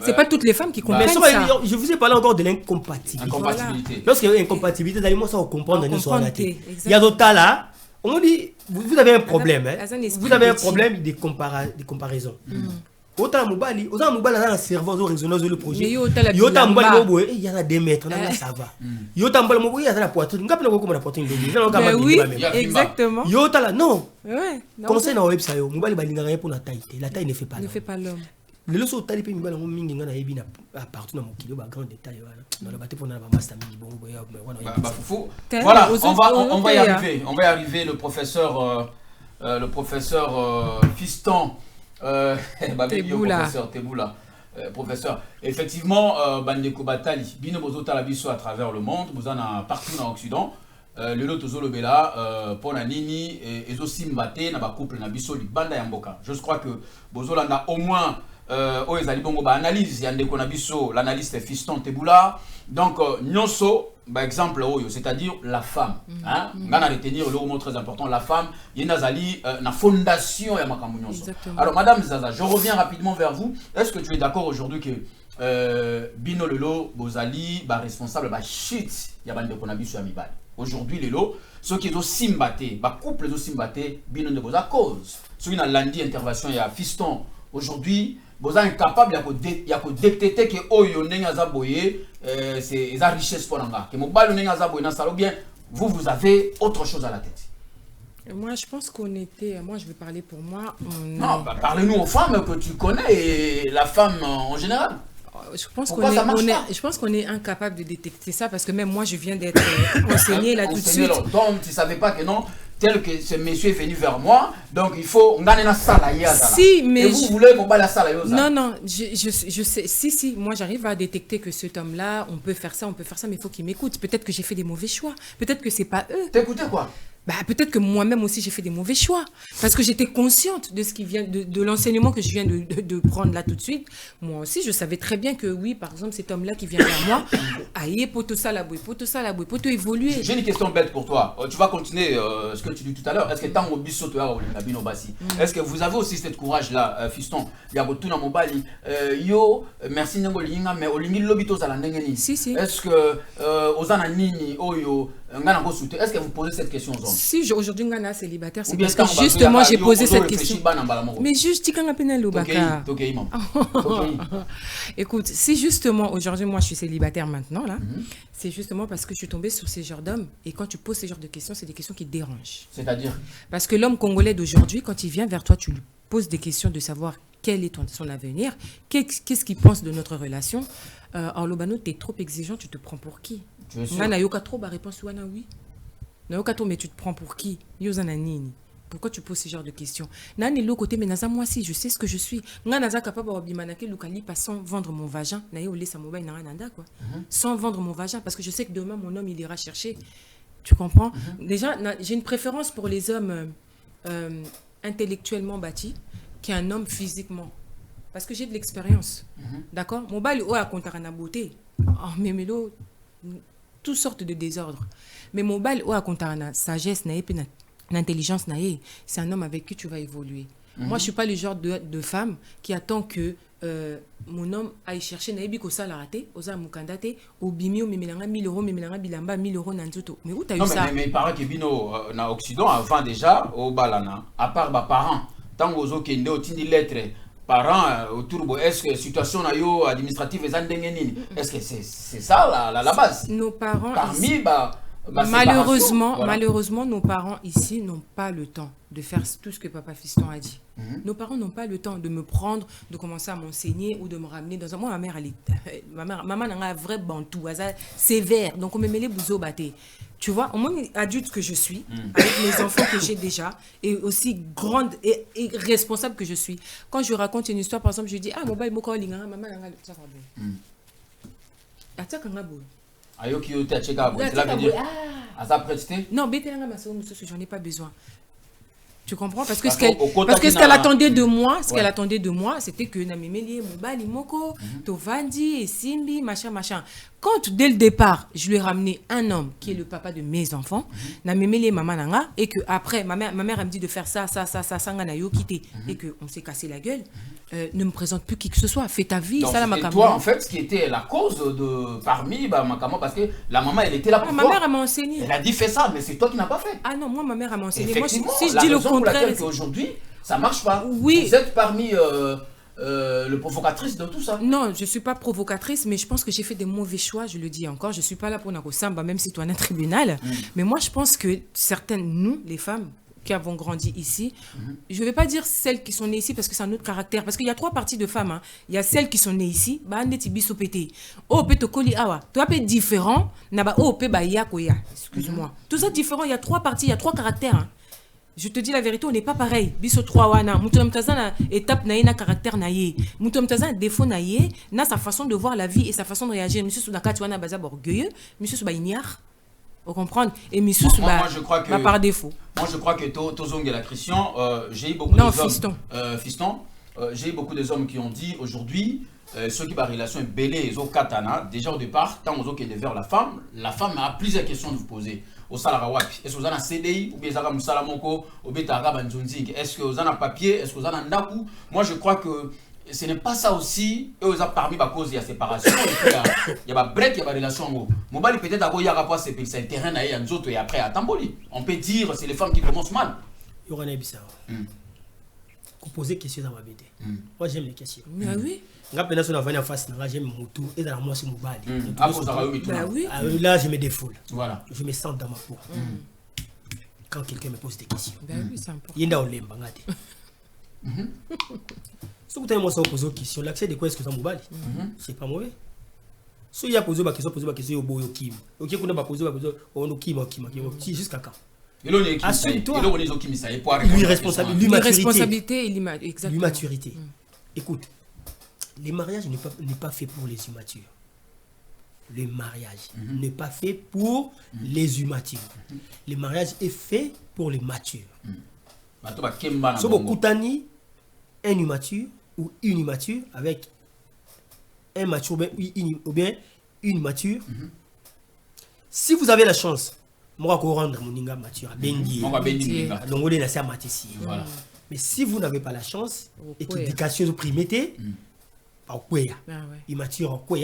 C'est pas toutes les femmes qui comprennent ça. Je vous ai parlé encore de l'incompatibilité. Lorsqu'il y a une incompatibilité, d'ailleurs moi ça on comprendre dans son il y a d'autres là, on dit vous avez un problème Vous avez un problème de comparaison. Autant mobali, dans un cerveau de résonance le projet. Yota mobali il y a 2 mètres là ça va. Yota mobali il y a la poitrine, ngapela ko comme la poitrine de. Oui, exactement. Yota là non. Ouais. Conseil na website yo, mobali balinga rien pour la taille. La taille ne fait pas l'homme. Le leçon tali pe mibala mingi ngana yebi na partout na mokili ba grand détail wana. Na la bate pour na ba master mingi bon boya wana. Voilà, on va y arriver. On va y arriver le professeur Fiston professeur, effectivement, Bandeko Batali, Bino Bozo Talabiso à travers le monde, vous en avez partout dans l'Occident. Le lot Tozo Lobela, Ponanini, et aussi Mbate, Naba couple Nabiso, Banda Yamboka. Je crois que Bozo Landa au moins, analyse, Yandeko Nabiso, l'analyste Fiston Teboula. Donc, Nyonso, par exemple, c'est-à-dire la femme. On a retenir le mot très important, la femme, il y a la fondation de Makamou Nyonso. Alors, Madame Zaza, je reviens rapidement vers vous. Est-ce que tu es d'accord aujourd'hui que Bino Lelo, Bozali, responsable, shit, il y a Bande Konabiso Amibal. Aujourd'hui, Lelo, ceux qui ont simbaté, couple les simbaté, Bino de Boza cause. Ceux qui ont lundi intervention, il y a Fiston. Aujourd'hui, vous êtes incapable de détecter que c'est la richesse pour nous. Bien, vous avez autre chose à la tête. Moi, je pense qu'on était. Moi, je vais parler pour moi. Non, parlez-nous aux femmes que tu connais et la femme en général. Je pense qu'on est incapable de détecter ça parce que même moi, je viens d'être enseignée là tout de suite. Donc, tu ne savais pas que non. tel que ce monsieur est venu vers moi, donc il faut si, mais et vous voulez qu'on la salle. Non, je sais, si, moi j'arrive à détecter que cet homme-là, on peut faire ça, mais il faut qu'il m'écoute. Peut-être que j'ai fait des mauvais choix, peut-être que c'est pas eux. T'écoutez quoi? Bah, peut-être que moi-même aussi j'ai fait des mauvais choix parce que j'étais consciente de ce qui vient de l'enseignement que je viens de prendre là tout de suite. Moi aussi je savais très bien que oui, par exemple cet homme-là qui vient vers moi, aïe, poto ça la bouille, poto évoluer. J'ai une question bête pour toi. Tu vas continuer ce que tu dis tout à l'heure. Est-ce que tant au biso est-ce que vous avez aussi cette courage là, fiston? Il y a beaucoup dans mon bali. Yo, merci n'engolinga mais olingi lobito za la nengeni. Si. Est-ce que osana nini oyo ngana go soute? Est-ce que vous posez cette question? Si aujourd'hui Ngana célibataire, c'est parce que justement j'ai posé cette question. Mais juste écoute, si justement aujourd'hui moi je suis célibataire maintenant là, c'est justement parce que je suis tombée sur ces genres d'hommes. Et quand tu poses ces genres de questions, c'est des questions qui dérangent. C'est-à-dire? Parce que l'homme congolais d'aujourd'hui, quand il vient vers toi, tu lui poses des questions de savoir quel est son avenir, qu'est-ce qu'il pense de notre relation. En Lobano, tu es trop exigeant, tu te prends pour qui? Ngana yoka trop ba réponse wana oui. Mais tu te prends pour qui? Pourquoi tu poses ce genre de questions? Nani l'autre côté, mais naza moi si je sais ce que je suis. Naza capable de lukali pas sans vendre mon vagin. Naye olé sa mobile nanda quoi. Sans vendre mon vagin parce que je sais que demain mon homme il ira chercher. Tu comprends? Déjà j'ai une préférence pour les hommes intellectuellement bâtis qu'un homme physiquement. Parce que j'ai de l'expérience. D'accord? Mon bal ou à contarana beauté. Oh mais mélo toutes sortes de désordres. Mais mon bal ou à contarana sagesse naé pe l'intelligence naé, c'est un homme avec qui tu vas évoluer. Moi je suis pas le genre de femme qui attend que mon homme aille chercher naé biko ça la raté, oza mukandate, au bimio memelanga 1000 €, memelanga bilamba 1000 € nanzoto. Mais où tu as eu ça? Mais il paraît que bino na Occident avant déjà au balana, à part ba parents, tant aux autres kende otindi lettre parents autour est-ce que situation administrative est-ce que c'est ça la base? Nos parents parmi malheureusement nos parents ici n'ont pas le temps de faire tout ce que papa fiston a dit. Nos parents n'ont pas le temps de me prendre, de commencer à m'enseigner ou de me ramener dans un... Moi, maman a un vrai bantou, sévère, donc on me met les bouseaux battés. Tu vois, au moins adulte que je suis, avec les enfants que j'ai déjà, et aussi grande et responsable que je suis. Quand je raconte une histoire, par exemple, je dis, ah, mon bail, mon corps, maman, ça va bien. Ayoki yote acheka cela veut dire asa prêté? Non, j'en ai pas besoin. Tu comprends? Parce que ce qu'elle attendait de moi, c'était que Namimeli, Mobali, Moko, Tovandi, et Simbi, machin. Quand dès le départ, je lui ai ramené un homme qui est le papa de mes enfants, Namimeli, Maman Nanga, et que après ma mère elle me dit de faire ça, Sanganayo quitté, et qu'on s'est cassé la gueule, ne me présente plus qui que ce soit, fais ta vie, ça la makama. Toi en fait, ce qui était la cause de parmi makama, parce que la maman elle était là pour toi. Ma mère m'a enseigné. Elle a dit fais ça, mais c'est toi qui n'as pas fait. Ah non, moi ma mère m'a enseigné. Moi si je la dis le raison pour contraire, laquelle aujourd'hui ça marche pas. Oui. Vous êtes parmi le provocatrice de tout ça. Non, je suis pas provocatrice, mais je pense que j'ai fait des mauvais choix, je le dis encore. Je suis pas là pour Nako Samba, même si tu es un tribunal. Mais moi, je pense que certaines, nous, les femmes qui avons grandi ici, je ne vais pas dire celles qui sont nées ici parce que c'est un autre caractère. Parce qu'il y a 3 parties de femmes. Il y a celles qui sont nées ici, différent, excuse-moi. Tout ça différent, il y a 3 parties, il y a 3 caractères. Je te dis la vérité, on n'est pas pareil. Biso 3 wana, mutum tazana étape na na caractère na ye. Mutum tazana défaut na ye, na sa façon de voir la vie et sa façon de réagir. Monsieur Soudakati wana baza orgueilleux, monsieur Souba ignare. Vous comprenez? Et monsieur Souba par défaut. Moi je crois que Tozong et la Christian, j'ai eu beaucoup fiston. J'ai eu beaucoup des hommes qui ont dit aujourd'hui ceux qui par relation est belé au katana déjà au départ tant aux autres qui est vers la femme a plusieurs questions de vous poser. Est-ce que vous avez un CDI ou bien vous avez un salamoko ou bien est-ce que vous avez un papier, est-ce que vous avez un ndaku? Moi je crois que ce n'est pas ça aussi. Eux ont parmi la cause il y a séparation il y a break, il y a relation. Mobali peut-être avoir il y a rapport c'est un terrain à Nzoto et après à Tamboli. On peut dire c'est les femmes qui commencent mal. Il y aura un bizarre. Poser questions dans ma BD. Moi j'aime les questions. Ah oui. J'aime Moutou et dans moi c'est Mobali. Oui. Là je me défoule. Voilà. Je me sens dans ma peau. Quand quelqu'un me pose des questions. Oui, c'est important. Il y a un lemba. Si vous avez posé des questions, l'accès de quoi est-ce que c'est Mobali? C'est pas mauvais. Si il y a posé des questions, au bout de Kim. Ok, on a posé des questions, on a Kim, jusqu'à quand? Assume-toi. L'irresponsabilité et l'immaturité. Écoute, le mariage n'est pas fait pour les immatures. Le mariage n'est pas fait pour les immatures. Le mariage est fait pour les matures. Si vous avez un immature ou une immature avec un mature ou bien une mature, si vous avez la chance, moi je vais rendre mon inga mature à Bengi. Donc on est à Matissi. Mais si vous n'avez pas la chance, et que l'éducation primée, immature en quoi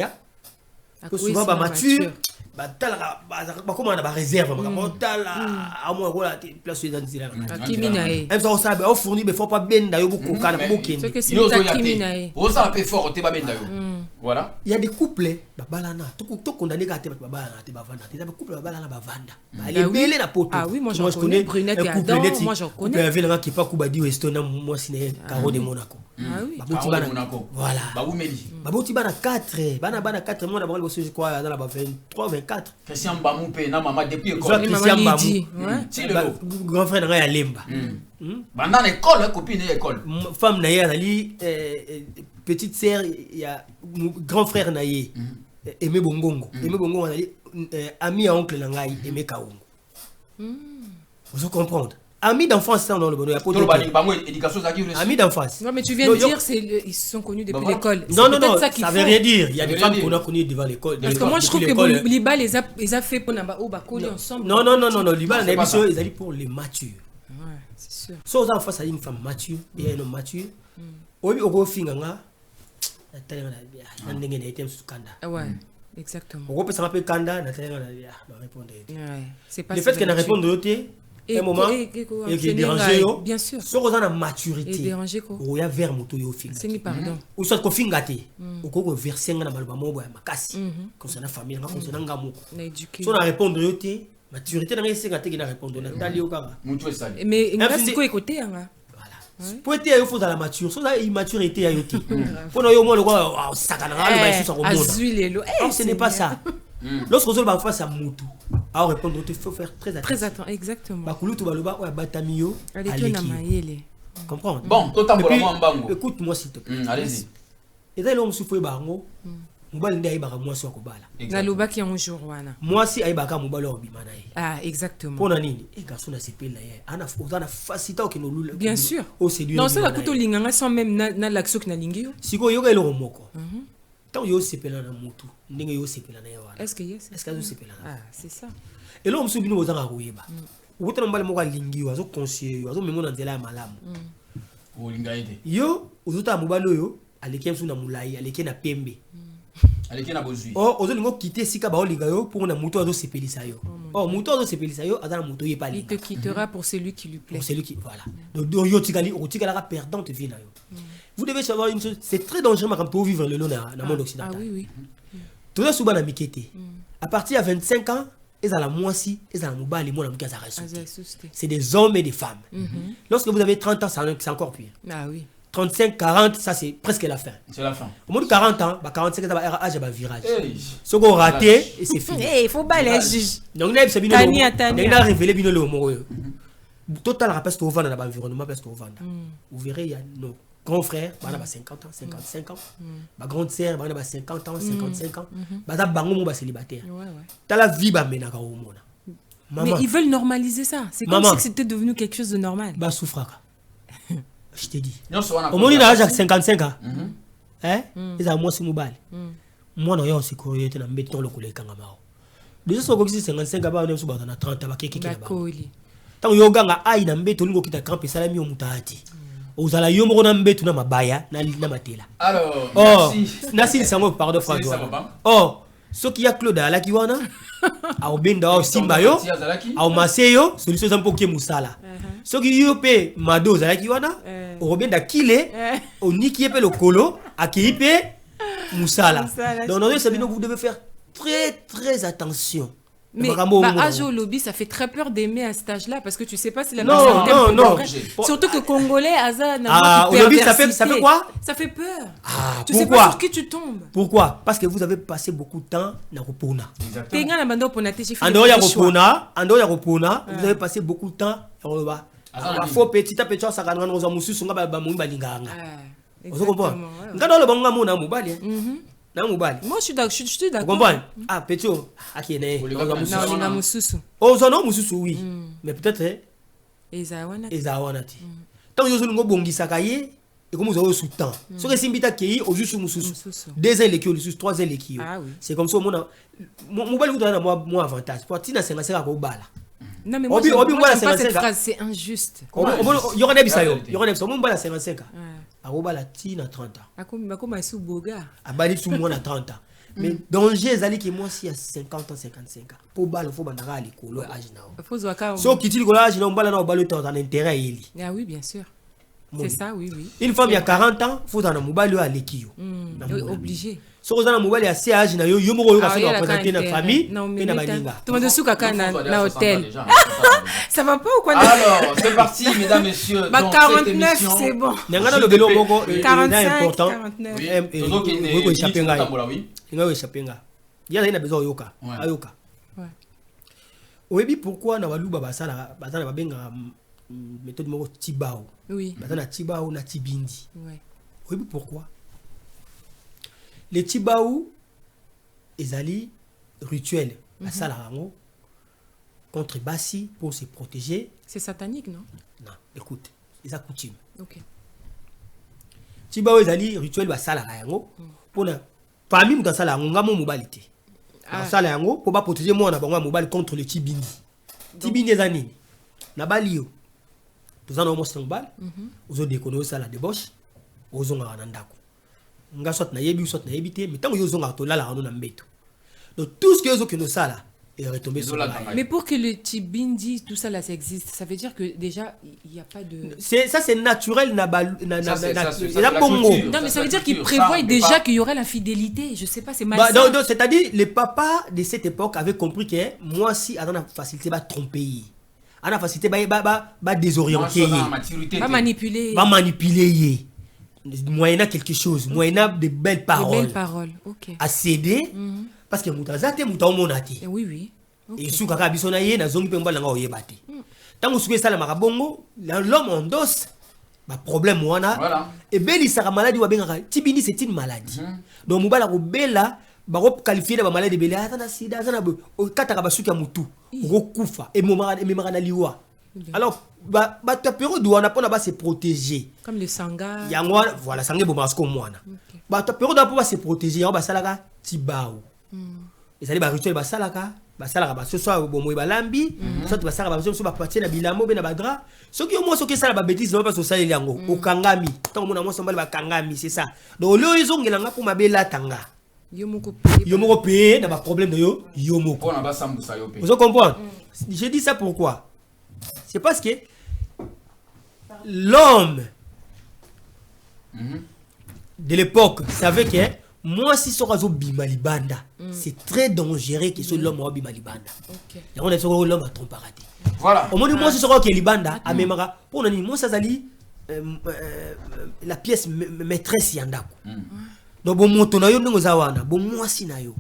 souvent ba mature comment on a réserve à moins voilà place dans zila même ça ça ba fournir mais faut pas benda yo beaucoup kana beaucoup ça peut fort te ba benda yo voilà il y a des couples babalana to condamné ka te babalana te bavanda te couple babalana bavanda elle est belle la poto. Ah oui, moi je connais Brunette et Adam, moi je connais avec le qui pas kubadi Westona moi ciné Caro de Monaco. Ah oui, voilà baboti bana 4 bana 4 mois d'abord le je crois dans la 23 24 Christian Bamou pe na maman depuis école Christian Bamou grand frère na ya Lemba pendant l'école copine école femme na ya ali petite sœur il y a grand frère na ye Aimé Bongongo ali ami à oncle na ngai Aimé Kaongo vous comprenez. Amis d'enfance, ça, dans le bonheur. Amis d'enfance. Non, mais tu viens de dire ils sont connus depuis l'école. Non, ça veut rien dire. Il y a des femmes qu'on a connues devant l'école. Parce que moi, je trouve que Liba les a fait pour coller ensemble. Non, Liba, ils allaient pour les matures. Ouais, c'est sûr. Si on a face à une femme mature et un homme mature, au lieu de faire ouais, exactement. On peut s'appeler Kanda, le fait qu'elle réponde de l'autre, un moment et qui est dérangé, bien sûr. Si on a la maturité, on y a vers moto yo film. C'est pardon. Ou soit qu'on fingate, ou qu'on verser na malba mobo ya makasi. Concernant la famille, concernant ngamuko. Si on a répondu de l'autre, maturité na ngese ngate qui na répondre na tali okanga. Mais ngasi ko écouter nga. Pour être il faut dans la mature, so la immaturité ya yoki. Pour no yo mo le quoi sakana ngalo ba sous ko mona. Ce n'est pas ça. Lorsque vous êtes face à Moutou, à répondre, il faut faire très attention. Très attention, exactement. Comprends? Bon, autant pour moi, Mbango. Écoute-moi s'il te plaît. Allez-y. Et là, l'homme souffre bango. Mobile ndai baka moi so ko bala. Na loba ki un jour wana. Moi si ai baka mobile obimana ye. Ah, exactement. Pour nani? Et garçon na sepel na ye. Ana facilité au kinolula. Bien sûr. Au séduire. Non, ça la kuto linganga sans même na l'action na lingi yo. Siko yoga elo moko. Tant yo sepela na mutu. Ndenge yo sepela na ye wana. Est-ce que yes? Est-ce que yo sepela na? Ah, c'est ça. Et là on se bino ozanga koyeba. Ukutana mbale moko lingi yo azo conseiller yo azo memona nzela ya malamu. O linga ide. Yo ozota mobalo yo aleki msu na mulai aleki na pembe. Aleki na bozui. Oh ozolingo quitter sika ba olinga yo pour na mutu azo sepelisa yo. Oh mutu azo sepelisa yo azana mutu ye pali. Il te quittera pour celui qui lui plaît. Pour celui qui voilà. Donc yo tikali o tikala perdante vie na yo. Vous devez savoir une chose, c'est très dangereux pour vivre le long dans le monde occidental. Ah oui. Tout ça souvent na mikete. À partir de 25 ans, ils ont la moisi, ils ont la mobile, ils ont la. C'est des hommes et des femmes. Lorsque vous avez 30 ans, c'est encore pire. Ah oui. 35, 40, ça c'est presque la fin. C'est la fin. Au moins de 40 ans, 45 ans, âge à virage. Ce qu'on raté, et c'est fini. Il faut pas les juger. Donc, il a révélé bien le mot. Total, rappelle ce qu'on vend dans l'environnement, parce qu'on vend. Vous verrez, il y a nos grands frères, il y a 50 ans, 55 ans. Ma grande sœur, il y a 50 ans, 55 ans. Il y a des célibataires. Tu as la vie, mais ils veulent normaliser ça. C'est comme si c'était devenu quelque chose de normal. Bah, souffre. Je te dis. Au moins, il a 55 ans. Hein? Ils ont moi, c'est mobile. Moi, non, c'est curieux, tu as mis ton local. Déjà, si on a 55 ans, on a 30 ans. Tant que yoga nga ai na mbeto lingo kita kampe salami omutati. Ozala yo moko na mbeto na mabaya na matela. Alors, merci sango pardon François. Oh, ce qui a Claude alaki wana a obenda o simba yo a maseyo solution zampo ke musala. Ce qui yo pe mado alaki wana o obenda kile o niki pe lokolo akipe musala. Donc non, c'est bien que vous devez faire très attention. Mais âge au lobby, ça fait très peur d'aimer à cet âge-là parce que tu sais pas si la personne t'aime pour vrai. Surtout que Congolais, au lobby, ça fait quoi? Ça fait peur. Tu pourquoi? sais pas sur qui tu tombes. Pourquoi? Parce que vous avez passé beaucoup de temps dans Ropona. Vous avez passé beaucoup de temps dans faut petit à petit ça va rendre aux mususu nga ba mu balinganga. Vous comprenez? Ngana le bonga mona mobali. Moi, je suis d'accord. Vous comprenez? Ah, Pétio, Akine. Non, Mususu. Oh, non, Mususu, oui. Mais peut-être. Ezawanati. Tant que vous avez un bon gisakaye, et comme vous avez sous temps. Ce que c'est mbita qui au juste Mususu. 2 ans les qui, 3 ans les qui. C'est comme ça, mon bal vous donne moi avantage. Pour Tina, c'est un peu bala. Non, mais moi, je n'aime pas cette phrase, c'est injuste. Il y aura des bisayo. Il y aura des bisayo. Mon bal à 55 ans. Aroba la tina 30 ans. Comme sous boga. Abali sous moi à 30 ans. Mais danger zali que moi si à 50 ans 55 ans. Pour bal faut bandara ali kolo âge na. Faut zoaka. So kitili kolo âge na mbala na balo temps en intérêt ili. Ah oui, bien sûr. C'est ça, oui. Une femme il y a 40 ans, faut dans mobile à l'équio. Obligé. So vous dans mobile à ces âge na yo mo ko ka représenter na famille et na baninga. Tu m'as dessus kaka na hôtel. Ça va pas ou quoi? Alors, c'est parti mesdames messieurs. 49 c'est bon. Nangana le belo moko 45 important. 49. Oui, ko échapper ngai. Il va échapper ngai. Il y a besoin yoka. Ayoka. Ouais. Oyebi pourquoi na baluba basala ba benga méthode moko tibao. Oui. Bazana tibao na tibindi. Ouais. Oyebi pourquoi? Les tibao ezali rituel basala rango contre Bassi pour se protéger. C'est satanique, non? Non, écoute, ils ont coutume. Ok. Tibao ezali rituel basala rango pour na parmi muta sala rango ngamo mobilité. Basala rango pour ba protéger moi na bango mobile contre le tibindi. Tibindi ezani na balio. Tous en ont montré mobile. Aux autres déconner ça la débauche. Aux on a ndako. Nga soit na yebi soit na yebité mais tant que yo zonga to la rando na mbeto. Donc tout ce que yo que nous ça là est retombé sur la. Mais pour que le tibindi tout ça là ça existe, ça veut dire que déjà il y a pas de c'est naturel na Congo. Non mais ça veut dire qu'il prévoit déjà qu'il y aurait la fidélité, je sais pas, c'est mal. Donc c'est-à-dire les papas de cette époque avaient compris que moi si à la facilité va tromper. À la facilité va désorienter. Va manipuler. Moyennant quelque chose, moyennant de belles paroles. De belles paroles, ok. À céder, parce que moutazate moutaomonati. Oui. Et sous kaka bisona ye na zongi pemba langa oyebate. Tant que soué ça la marabongo, l'homme endosse ba problème wana. Voilà. Et beli saka maladie wa benga tibindi c'est une maladie. Donc mobala ko bela ba ko qualifier ba maladie bela atana sida atana bo kataka ba suki ya mutu. Ko kufa et memara na liwa. Alors ta période où on a pas se protéger comme le sanga ya ngwa voilà sanga bo masko mwana ta période pour se protéger on ba salaka tibao et ça ba rituel ba salaka ba so bo moy ba lambi soit ba salaka ba so ba partir na bilamo be na badra ce qui au moins ce que ça ba bêtise non pas so ça yango au kangami tant mona mo sombala ba kangami c'est ça donc le izongela nga pour mabela tanga yo moko payer na ba problème de yo moko on ba sambusa yo payer vous comprenez je dis ça pourquoi. C'est parce que l'homme de l'époque savait que moi si sorazo bimalibanda c'est très dangereux que ce l'homme a bimalibanda. OK. Et on est sur l'homme a trompé raté. Voilà. Au moins moi si sorazo libanda a memara pour nani moi ça zali la pièce maîtresse yandako. Donc bon moto na yo ndongo zawana bon moi si na yo.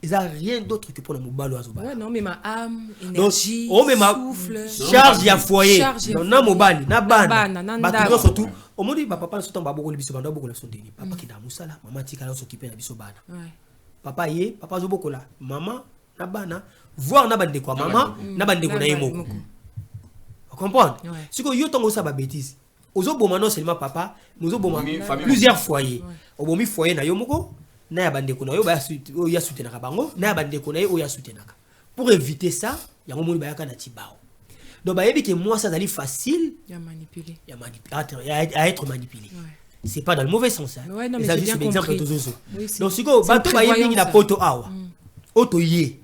Ils n'ont rien d'autre que pour le mobile. Ouais, non, mais ma âme, énergie, souffle, charge à foyer. Non, mobile, na ban. Surtout, au moment où papa se tombe à beaucoup de bisous, beaucoup de sondini. Papa qui est dans Moussala, maman qui est s'occuper de bisous bana. Papa y est, papa joue beaucoup là. Maman, na bana, voir na bande quoi, maman, na bande quoi na yemo. Vous comprenez? Si vous avez tant ça ba bêtise. Aux autres moments non seulement papa, nous avons plusieurs foyers. Au moment foyer na yomoko. Na bandeko na yo ba ya soutenaka bango na bandeko na yo ya soutenaka pour éviter ça ya ngomoni ba yaka na tibao donc ba yebi que moi ça d'aller facile à être manipulé c'est pas dans le mauvais sens hein ouais, non, mais c'est bien compris donc siko bato ba yebi na poto awa auto yé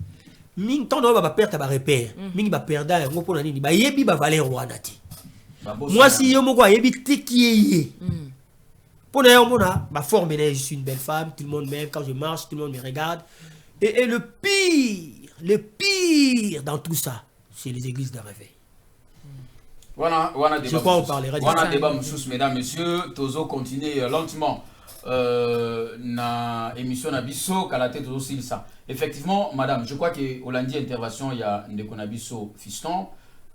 ming tant no ba perdre ba repère ming ba perdre ngo pona nini ba yebi ba valeur wana ti moi si yo moko yebi tekiye pour ma forme, je suis une belle femme, tout le monde m'aime, quand je marche, tout le monde me regarde. Et le pire, dans tout ça, c'est les églises de réveil. Je crois qu'on parlera de ça. On a débat, mesdames, messieurs. Tozo continue lentement. Na émission Nabiso, Kalate Tozo Silsa. Effectivement, madame, je crois que Hollandi intervention, il y a Ndeko Nabiso Fiston,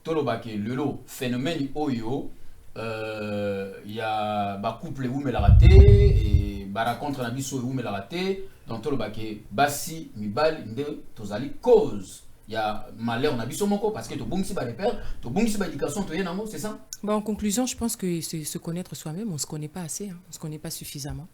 Tolobake, Lelo, phénomène Oyo, il y a ba couple où me l'a raté, et ba rencontre Nabiso où me l'a raté, donc Tolobake, Bassi, Mibal, Nde, Tozali, cause. Il y a malheur Nabiso Moko, parce que tu bon si ba repère, tu bon si ba éducation, tu es nango, c'est ça? En conclusion, je pense que c'est se connaître soi-même, on ne se connaît pas assez, on ne se connaît pas suffisamment.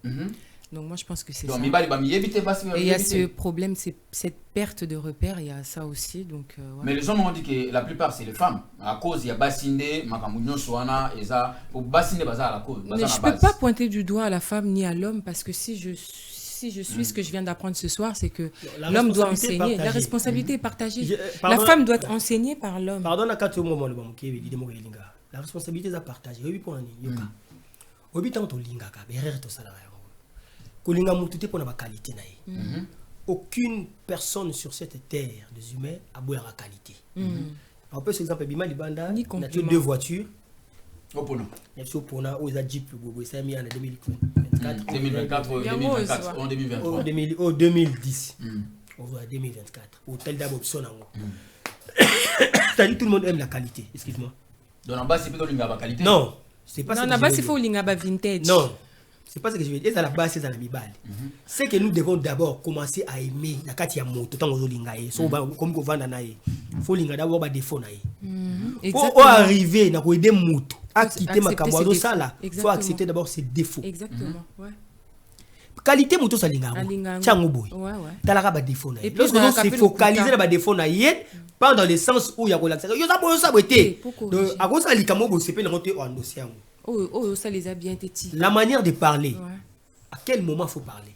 Donc moi je pense que c'est ça. Et il y a ce problème, cette perte de repères, il y a ça aussi. Donc, voilà. Mais les hommes ont dit que la plupart c'est les femmes. À cause il y a Bassinde, Makamounyo Soana, et ça, pour Bassinde, à la cause. Mais je ne peux pas pointer du doigt à la femme ni à l'homme, parce que si je suis ce que je viens d'apprendre ce soir, c'est que l'homme doit enseigner. La responsabilité est partagée. La femme doit être enseignée par l'homme. Pardon, la responsabilité est partagée. Aucune personne sur cette terre des humains a beau la qualité. On peut, par exemple, Bima Libanda, on a deux voitures. Il y a un Jeep, c'est mis en 2024 ou 2023. 2010. On voit 2024. Hôtel d'Abobson. C'est-à-dire tout le monde aime la qualité, excuse-moi. Donc en bas, c'est plutôt la qualité. Non, c'est pas ça. Non, en bas, c'est faux, vintage. Non. C'est pas ce que je veux dire. C'est à la base, c'est à la mibale. C'est que nous devons d'abord commencer à aimer la katia moto tant aux lingae. So comme qu'on vend nae. Faut linga d'abord ba défaut nae. Pour arriver na ko aider moto à quitter ma kamwado ça là. Faut accepter d'abord ses défauts. Exactement. Ouais. Qualité moto ça linga. Tiango boy. Ouais. Talaka ba défaut nae. Lorsque on se focaliser na ba défaut nae, pas dans le sens où il y a relaxer. Yo ça boité. Donc à cause ça likamo bo c'est pe na monter en dossier. Oh, ça les a bien tétis. La manière de parler. Ouais. À quel moment faut parler?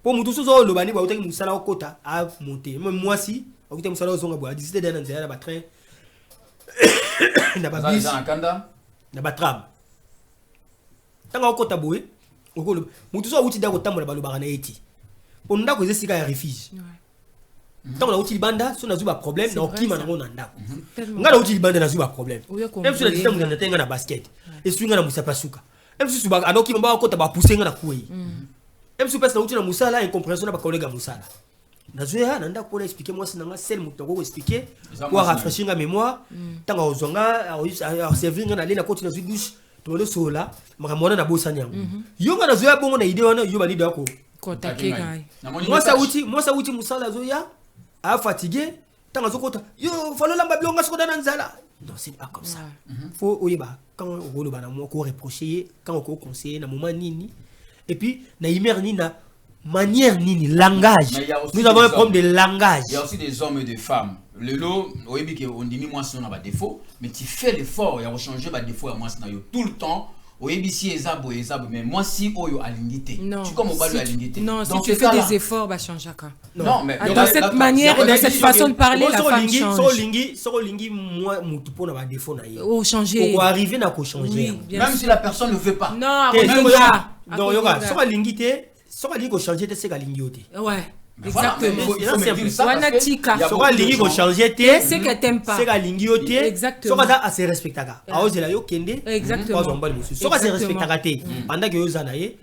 Pour nous tous le bani ba utaki musala okota a monter. Même moi si, okita musala ozonga bo a décider d'aller dans la train. Na ba bis. Na ba tram. Tanga okota boé. Okolo mutu so uti dako tambola ba lobaka na eti. Pour ndako ezesika ya refuge. Tant on a outil banda, si on a eu un problème, on a un on a outil banda, on a eu un problème. Même si on a dit qu'on a un basket, et si on a un moussa pasuka, même si on a un qui m'a poussé dans la couille. Même si on passe dans moussa là, incompréhension n'a pas collègue à moussa. Nazoya, nanda pour expliquer moi c'est dans celle mouton expliquer, pour rafraîchir la mémoire. Tant on zonga, à servir dans aller la côte dans une douche, tout le sol là, maramona na bossa nyam. Yo nga nazoya bon on a idée on a yo bani dako. Moi ça outil moussa là zoya. À fatigué, tant que yo fallo la bablonga skoda nanzala. Non, c'est pas comme ça. Faut oyiba quand on le bana mo ko reprocher, quand on ko conseiller na moment nini. Et puis na imer ni na manière nini langage. Nous avons un problème de langage. Il y a aussi des hommes et des femmes. Le lot, oyibi que on dit moi si on a pas défaut, mais tu fais l'effort, il y a changer ba défaut à moi tout le temps. Oyebi ezabo, mais moi si oyo alingité. Tu comme au bas de alingité. Non, si tu fais des efforts, bah change à Non, mais dans cette manière et dans cette façon de parler, la femme change. So lingi moi mutu pour na défaut na ye. Oh changer. Pour arriver na ko changer. Même si la personne ne veut pas. Non, donc yoga, so lingité, so lingi ko changer te c'est ka lingioté. Ouais. Exactement. Il faut me dire ça. Soit lingi ko changer te, c'est que t'aimes pas. C'est ka lingioté. Exactement. Soit ça à se respecter ga. A ozela yo kende. Exactement. Soit se respecter ga te. Pendant que yo zana ye.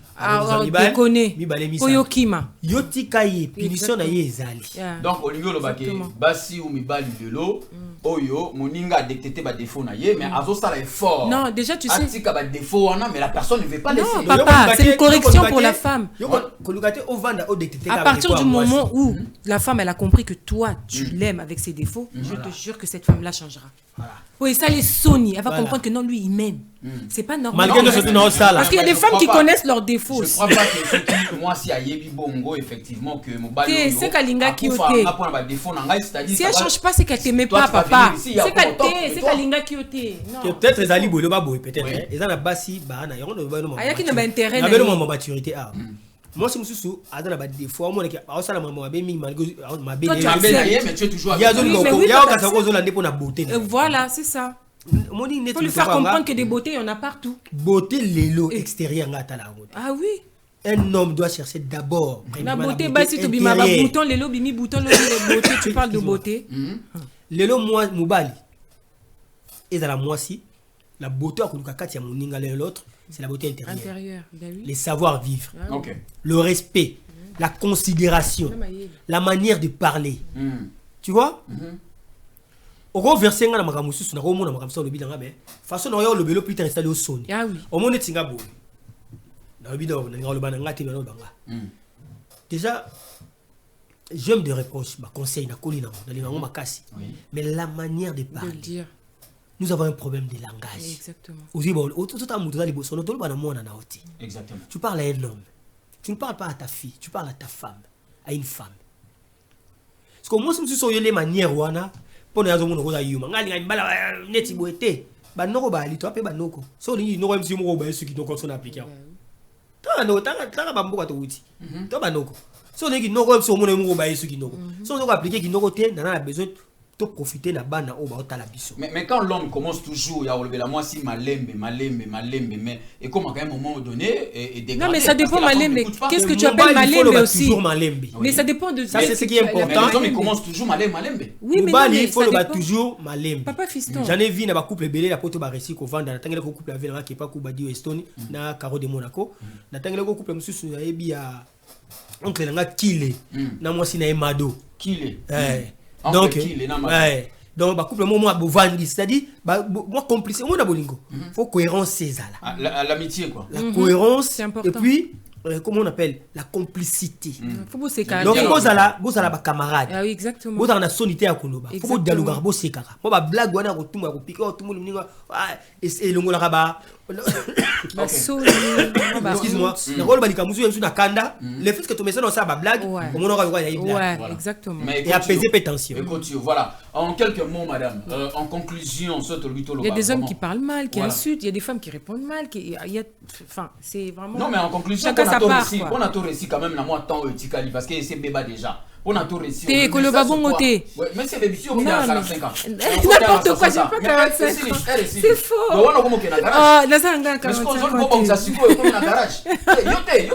Tu connais. Oyokima. Yoti kaye punition na ye ezali. Donc olingo lobake basi ou mibali de l'eau. Oyo moninga détecter ba défaut na ye mais azo ça l'effort. Non, déjà tu sais. Atika ba défaut on a mais la personne ne veut pas laisser. Non, papa, c'est une correction pour la femme. À partir du moment où la femme elle a compris que toi tu l'aimes avec ses défauts, je te jure que cette femme là changera. Oui, ça les Sony, elle va comprendre que non lui il m'aime. C'est pas normal. Parce qu'il y a des femmes qui connaissent leurs défauts. Je crois pas que moi si ayebi bongo effectivement que mon bali c'est Kalinga qui oté. Si elle change pas c'est qu'elle t'aimait pas papa. C'est Kalinga qui oté. Peut-être les ali boilo ba boy peut-être. Ils ont la basi ba na yoro ba no. Aya qui n'a pas intérêt. Avec ma maturité ah. Moi si mususu adana ba des fois moi que ça la maman ba mi malgré ma belle mais tu es toujours il y a ka ça ko zola pour na beauté. Voilà, c'est ça. Faut lui faire comprendre que des beautés il y en a partout. Beauté lelo extérieur ngata la route. Ah oui. Un homme doit chercher d'abord la beauté basi to bima ba bouton lelo bimi bouton le beauté tu parles de beauté lelo moi mobali et dans la moisi la beauté akuluka kati ya moninga l'autre c'est la beauté intérieure ben oui. Les savoir vivre OK le respect la considération la manière de parler tu vois au verset nga na makambo susu na komona makambo so lobi nga be façon na yo lobelo plus installé au son ah oui au monde tinga bo na bidon na ngalo bana ngati na banga déjà j'aime des reproches ma conseil na kolina na linga ngoma kasi mais la manière de parler dire nous avons un problème de langage exactement aussi bon tout à mutu za liboso no to bana mona na oti exactement tu parles à un homme tu ne parles pas à ta fille tu parles à ta femme à une femme parce que moi si tu so les manières wana pour les hommes ko za yuma ngali ngali bala neti boete banoko bali to ape banoko so ni no MC mo ba yesu ki donc on appliquer tanga bamboka to wuti to banoko so ni no MC mo ba yesu ki noko so on appliquer ki noko te na besoin de profiter na bana o ba otala biso mais quand l'homme commence toujours ya olobela moi si malembe mais et comme à un moment donné et dégrader. Non mais ça dépend malembe qu'est-ce que tu appelles malembe aussi mais ça dépend de ça c'est ce qui est important les hommes ils commencent toujours malembe oui mais il faut le toujours malembe papa fiston j'en ai vu na ba couple belé la poto ba récit ko vendre na tangela ko couple avec na kepa ko badi Estonie na Caro de Monaco na tangela ko couple mususu ya ebi ya oncle nga Kile na moi si na Emado Kile donc donc ba couple moi bovandi c'est-à-dire moi complice moi na bolingo faut cohérence c'est ça là l'amitié quoi la cohérence et puis comment on appelle la complicité faut bosser quand donc vous allez ba camarade ah oui exactement vous allez na sonité ya koloba faut dialoguer bo sekaka moi ba blague wana ko tumba ko piquer tout le monde et longola ba excuse-moi na rôle balika musu yemsu na kanda le fait que tu mets ça ba blague au monde aura quoi il blague exactement et apaiser les tensions voilà en quelques mots madame en conclusion il y a des hommes qui parlent mal qui insultent il y a des femmes qui répondent mal il y a enfin c'est vraiment non mais en conclusion on a tout réussi quand même na moi temps etikali parce que c'est béba déjà on a tout réussi t'es koloba bongo té mais c'est bébé on a 45 ans n'importe quoi j'ai pas 45 ans c'est faux on comme na garage ah na ça nga 45 ans mais on ça siko comme na garage yo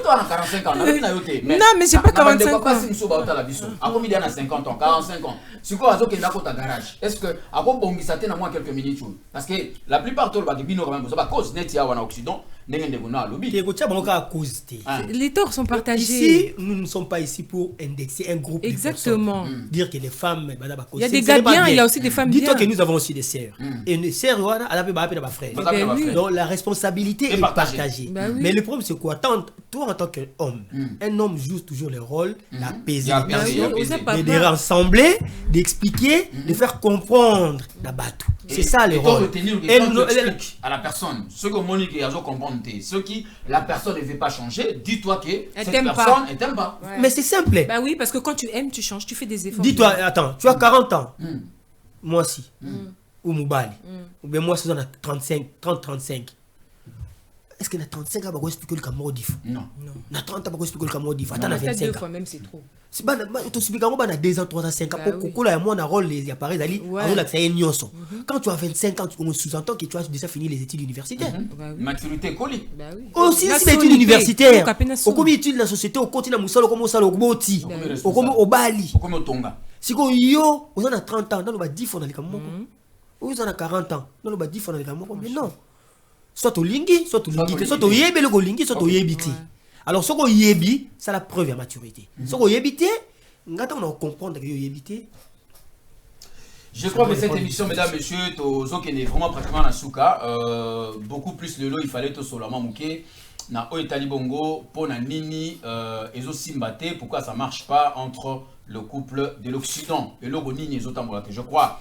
na 45 ans na yote non mais j'ai pas 45 ans pas si mso ba otala biso akomi dia na 50 ans 45 ans siko azokenda ko ta garage est-ce que akobongisa te na moi quelques minutes parce que la plupart tout ba bino quand même ça cause net ya wana occident les torts sont partagés. Ici, nous ne sommes pas ici pour indexer un groupe exactement. De personnes. Dire que les femmes... Il y a des gars bien, il y a aussi des femmes bien. Dis-toi que nous avons aussi des sœurs. Et une sœur, elle a pas frère. Donc la responsabilité est partagée. Mais le problème, c'est quoi? Toi, en tant qu'homme, un homme joue toujours le rôle d'apaiser les tensions, de rassembler, d'expliquer, de faire comprendre la bateau. C'est ça le rôle. Et à la personne, ce que Monique a comprendre. Ce qui la personne ne veut pas changer, dis-toi que cette personne elle t'aime pas. Ouais. Mais c'est simple. Bah oui, parce que quand tu aimes, tu changes, tu fais des efforts. Dis-toi, attends, tu as 40 ans. Moi aussi. Ou Moubali. Ou bien moi, c'est dans 30-35. Est-ce que na 35 ans, va expliquer le cameroun diff? Non. Na 30 ans, va expliquer le cameroun diff. Attends, na 25 ans. 2 fois même, c'est trop. C'est pas tu expliques comment na 2 ans, 3 ans, 5 ans. Pour que moi, na rôle les appareils d'Ali, quand tu as 25 ans, on sous-entend que tu as déjà fini les études universitaires. Maturité coli. Aussi, si études universitaires. Au combien d'études dans la société, au continent, au Moussalo, au Boti, au Bali. Au Tonga. Si yo, on a 30 ans, on a 10 fois dans les cameroun. On a 40 ans, on a 10 fois dans les cameroun. Mais non. Soit au lingi, soit au lingi, soit au yebi, le lingi, soit au yebiti. Alors, ce qu'on yebi, c'est la preuve de maturité. Ce qu'on yebite, on va comprendre que yebite. Je crois que cette émission, mesdames, messieurs, est vraiment pratiquement la souka. Beaucoup plus le lot, il fallait tout solama mouké. Na Oetali Bongo, pour na Nini, et aussi Simbate, pourquoi ça ne marche pas entre le couple de l'Occident et l'Ogo Nini et Zotambolate. Je crois.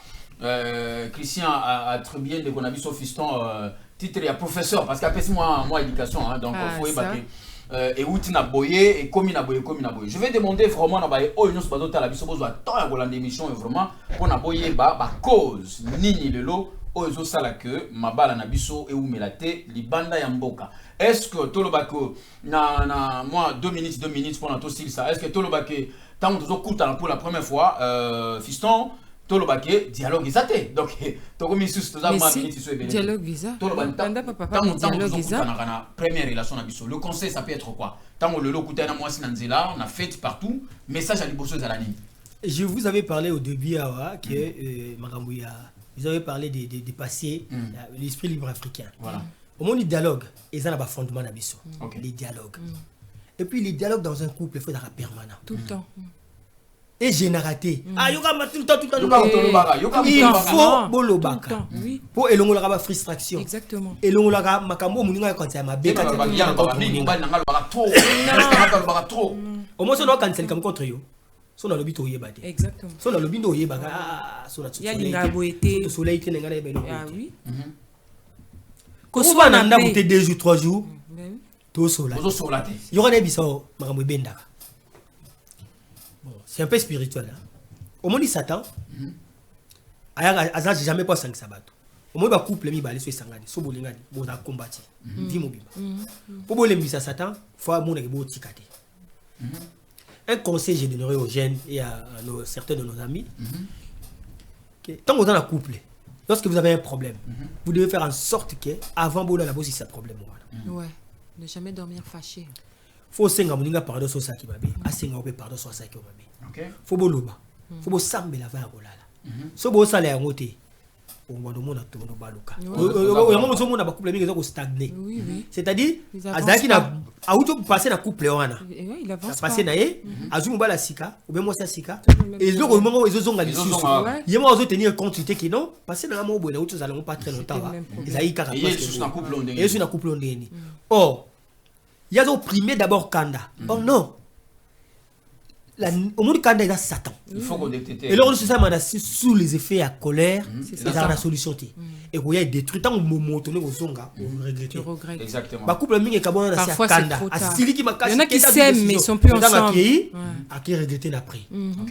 Christian a très bien dit qu'on a vu son fiston titre à professeur parce qu'après moi éducation donc il faut ébattre et où tu n'as boyé et comme il a boyé je vais demander vraiment na baye oh nous pas d'autres la biso besoin temps à voler l'émission vraiment pour na boyé ba cause nini lelo oh zo sala que ma bala na biso et où melate libanda ya mboka est-ce que tolobako na moi 2 minutes pour na to style ça est-ce que tolobake tant que zo kuta pour la première fois fiston tolobake dialogue ezate donc tokomi susu toza ma minute so ebele dialogue eza tolobanda papa dialogue eza na première relation na biso le conseil ça peut être quoi tango lelo kutana mwasi na nzela na fête partout message à liboso za la ligne. Je vous avais parlé au début que Makambuya vous avez parlé de passer l'esprit libre africain. Voilà. Au moment du dialogue, ils ont un fondement na biso. Les dialogues. Et puis les dialogues dans un couple il faut être permanent. Tout le temps. Et génératé. Ah, yoga tout le temps. Il faut bolobaka. Oui. Pour elongola ba frustration. Exactement. Elongola makambo muninga quand ça m'a béka. Au moins on doit canceller comme contre yo. So na lobito yebate. Exactement. So na lobindo yebaka so na ya linga boete. Soleil te ngana yebelo. Ah oui. Ko soit na nda boute 2 jours 3 jours. To sola. Ozo sola te. Yora na biso makambo bendaka. C'est un peu spirituel. Hein? Au monde de Satan, j'ai jamais pas 5 sabbats. Au monde de couple, il va aller sur Sangani, sur Bolingani, pour combattre. Vie mobile. Pour les mbisa Satan, il faut avoir un bon ticate. Un conseil j'ai donné aux jeunes et à certains de nos amis. Tant que vous êtes dans le couple, lorsque vous avez un problème, vous devez faire en sorte que avant de la bosse, c'est un problème. Ouais. Ne jamais dormir fâché. Faut senga muninga pardon so saki babe asenga ope pardon so saki babe OK faut boloba faut bo sambela va kolala so bo sala ya ngote o ngwando mona to no baluka o yango so mona ba couple mingi zo ko stagner c'est-à-dire azaki na auto passer na couple wana il avance passer na ye azumu bala sika ou bien moi ça sika et zo ko mongo ezo zonga lisusu yemo ozo tenir compte te que non passer na mo bo na auto zala pas très longtemps ezai kaka parce que na couple ondeni et sur na couple ondeni or il y a opprimé d'abord Kanda. Oh non. Au monde Kanda, il y a Satan. Il faut qu'on détecte. Et là, on se sait sous les effets à colère, c'est ça la solution. Et où il y a détruit tant moment tourné au zonga, on regrette. Exactement. Ba couple mingi kabona na parfois Kanda. Il y en a qui s'aiment mais ils sont plus ensemble. À qui regretter après.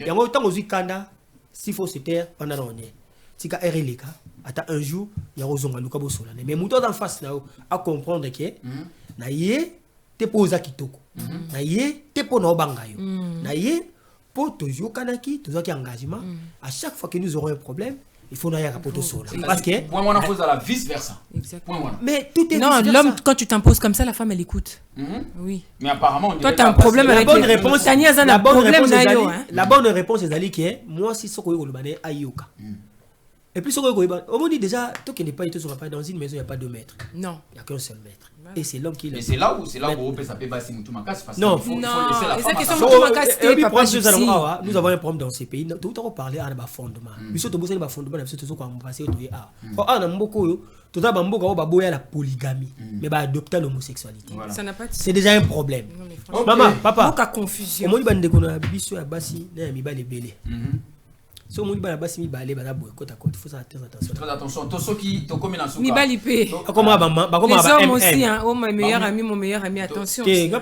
Et en temps aux Kanda, s'il faut se taire pendant l'année. Tika RLK, attends un jour, il y a Ozonga Lukabo Solane. Mais mouton en face là à comprendre que na yé te poza kitoko na ye te po na obanga yo na ye po tozo kanaki tozo ki engagement à chaque fois que nous aurons un problème il faut na poto sola parce que point on pose à la vice versa. Mais tout est non l'homme quand tu t'imposes comme ça la femme elle écoute. Oui mais apparemment toi tu as un problème avec la bonne réponse la bonne réponse est d'aller que moi si soko ko lobane ayoka. Et puis, on dit déjà, toi qui n'es pas été sur dans une maison, il n'y a pas 2 mètres. Non. Il n'y a qu'un seul mètre. Et c'est l'homme qui l'a. Mais c'est là où ça peut passer Moutoumakasse. Non, il faut laisser la femme. Nous avons un problème dans ces pays. Tout le temps, on parlait à un fondement. Nous sommes tous les fondements, nous sommes tous passés au ah. Ah, on a beaucoup. Tout le monde a la polygamie. Mais bah, adopter l'homosexualité. C'est déjà un problème. Maman, papa. Aucune confusion. On m'a dit qu'on a bisu à Bassi, n'a mis les belés. Si on dit que Bassi mi balé bana boy côte à côte, il faut faire très attention. Très attention. Tous ceux qui to comme dans mi balipé. Comment les hommes aussi hein. Oh mon meilleur ami attention. J'ai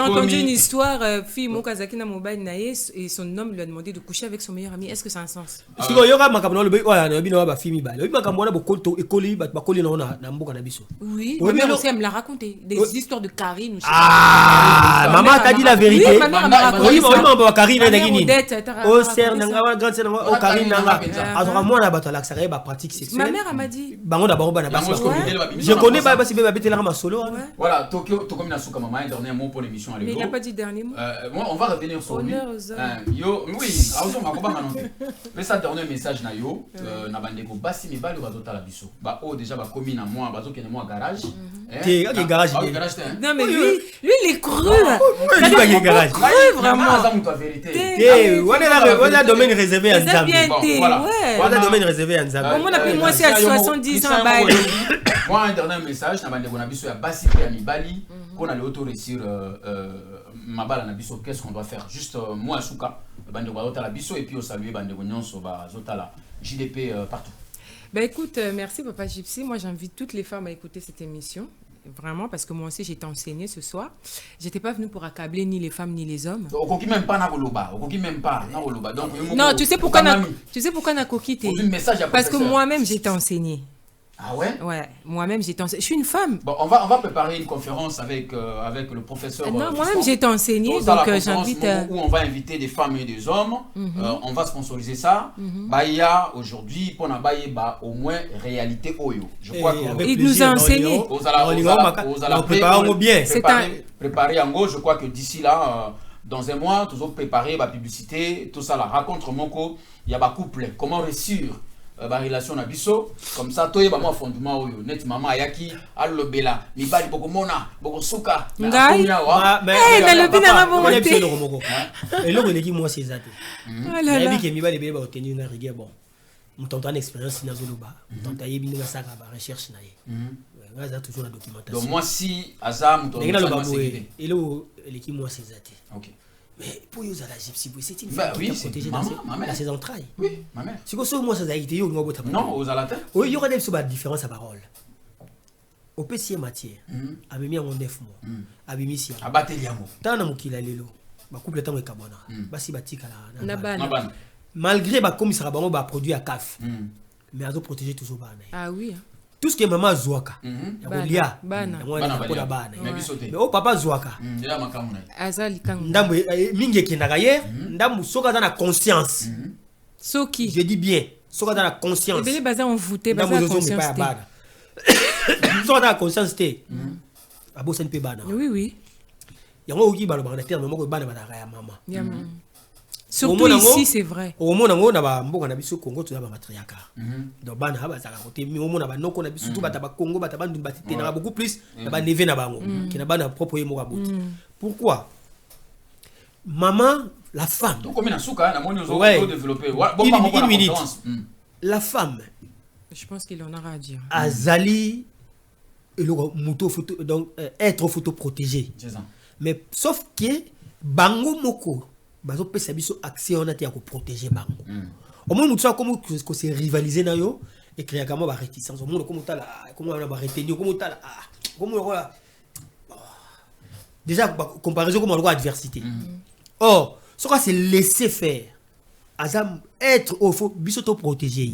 entendu une histoire fille Mokazaki na mobile naé et son homme lui a demandé de coucher avec son meilleur ami. Est-ce que ça a un sens? Si il y aura makambo le ouais na bino ba fille mi balé. Makambo na bokoto ekoli ba koli na mboka na biso. Oui, ma mère aussi elle me l'a raconté des histoires de Karine. Ah, maman t'a dit la vérité. Oui, ma mère m'a raconté. Oui, maman ba Karine na gini. Oh ser nanga au Karine nanga azora mwana bato la ça ba pratique sexuelle. Ma mère m'a dit bango na bango bana basi je connais ba basi ba betela ma solo. Voilà, Tokyo to comme na souka maman un dernier mot pour l'émission à mais il n'a pas dit dernier mot. On va revenir sur lui. Yo oui, azo makoba manon. Mais ça dernier message na yo na bandeko basi mi bali bazota la biso. Ba o déjà ba komi na moi bazo kene moi garage. Te garage. Non mais lui il est cru. Il est garage. Vraiment ça mon vérité. On a domaine réservé à Nzambe. On a domaine réservé à Nzambe. On a pris moi c'est à 70 ans bali. Moi un dernier message na bandeko na biso ya basi pe ya mibali qu'on a le auto réussir mabala na biso qu'est-ce qu'on doit faire juste moi souka bandeko bazota la biso et puis au saluer bandeko nyonso bazota la JDP partout. Ben écoute, merci Papa Gypsy. Moi, j'invite toutes les femmes à écouter cette émission. Vraiment, parce que moi aussi, j'ai été enseignée ce soir. Je n'étais pas venue pour accabler ni les femmes ni les hommes. Même pas même pas donc non, tu sais pourquoi na coquité? Parce que moi-même, j'ai été enseignée. Ah ouais? Ouais, moi-même, j'étais enseignée. Je suis une femme. Bon, on va préparer une conférence avec le professeur. Non, moi-même, Fiston. j'ai été enseignée, Dans la donc conférence j'invite... où on va inviter des femmes et des hommes. On va sponsoriser ça. Bah, il y a aujourd'hui, pour au moins réalité Oyo. Je crois que il nous a enseigné. Préparer en gros, je crois que d'ici là, dans un mois, toujours préparer la publicité, tout ça là. Raconte Moko, il y a un couple. Comment réussir la relation na biso comme ça toi ba mo fondement oyo net mama ayaki alobela mibali boko mona boko suka na le bina ba moté et là on est qui moi c'est ça mais bi ke mibali be ba obtenir na rigueur bon mutonto en expérience na zoloba mutonto yebi nga saka ba recherche na ye ngaza toujours la documentation donc moi si azam mutonto et là l'équipe moi c'est ça OK. Mais pour eux, la gypsy, c'est une femme qui a protégé dans ses entrailles. Oui, ma mère. C'est que ça, moi, ça a été non, aux alatins. Oui, il y aura des différences à parole. Au PC matière, à mis en 9 mois, à mis ici. À battre les amours. Tant que qu'il a l'élo, bah couple temps avec Cabona, bah si batik à la. Malgré bah comme ça va produit à CAF, mais à protéger toujours bana. Ah oui. Tout ce qui est maman Zouaka, Bana. Mais au papa Zouaka, Azali Kang. Ndambo mingi qui n'a rien, ndambo soka dans la conscience. Soki. Je dis bien, soka dans la conscience. Et bien basé en voûté, basé en conscience. Soka dans la conscience té. Abo sen pe bana. Oui oui. Yango oki balo bana terme moko bana bana ya mama. Surtout ici, c'est vrai. Au moment où on a mboka na biso Congo tu as matriarcat. Donc bana ha bazaka côté mi au moment na noko na biso tout bata ba Congo bata ba ndumba tete na beaucoup plus na ba neve na bango qui na bana propre ye moka bout. Pourquoi? Maman, la femme. Donc combien na souka na moni ozo développer. Bon pas mon minute. La femme. Je pense qu'il en aura à dire. Azali et le moto photo donc être photo protégé. C'est ça. Mais sauf que bango moko bazo pesa biso accès on a été à protéger bango au moins mutu comme que c'est rivaliser na yo et créer comme ba réticence au monde comme tala comment on va retenir comme tala comment voilà déjà comparaison comme on voit adversité or ce qu'on c'est laisser faire azam être au faut biso to protéger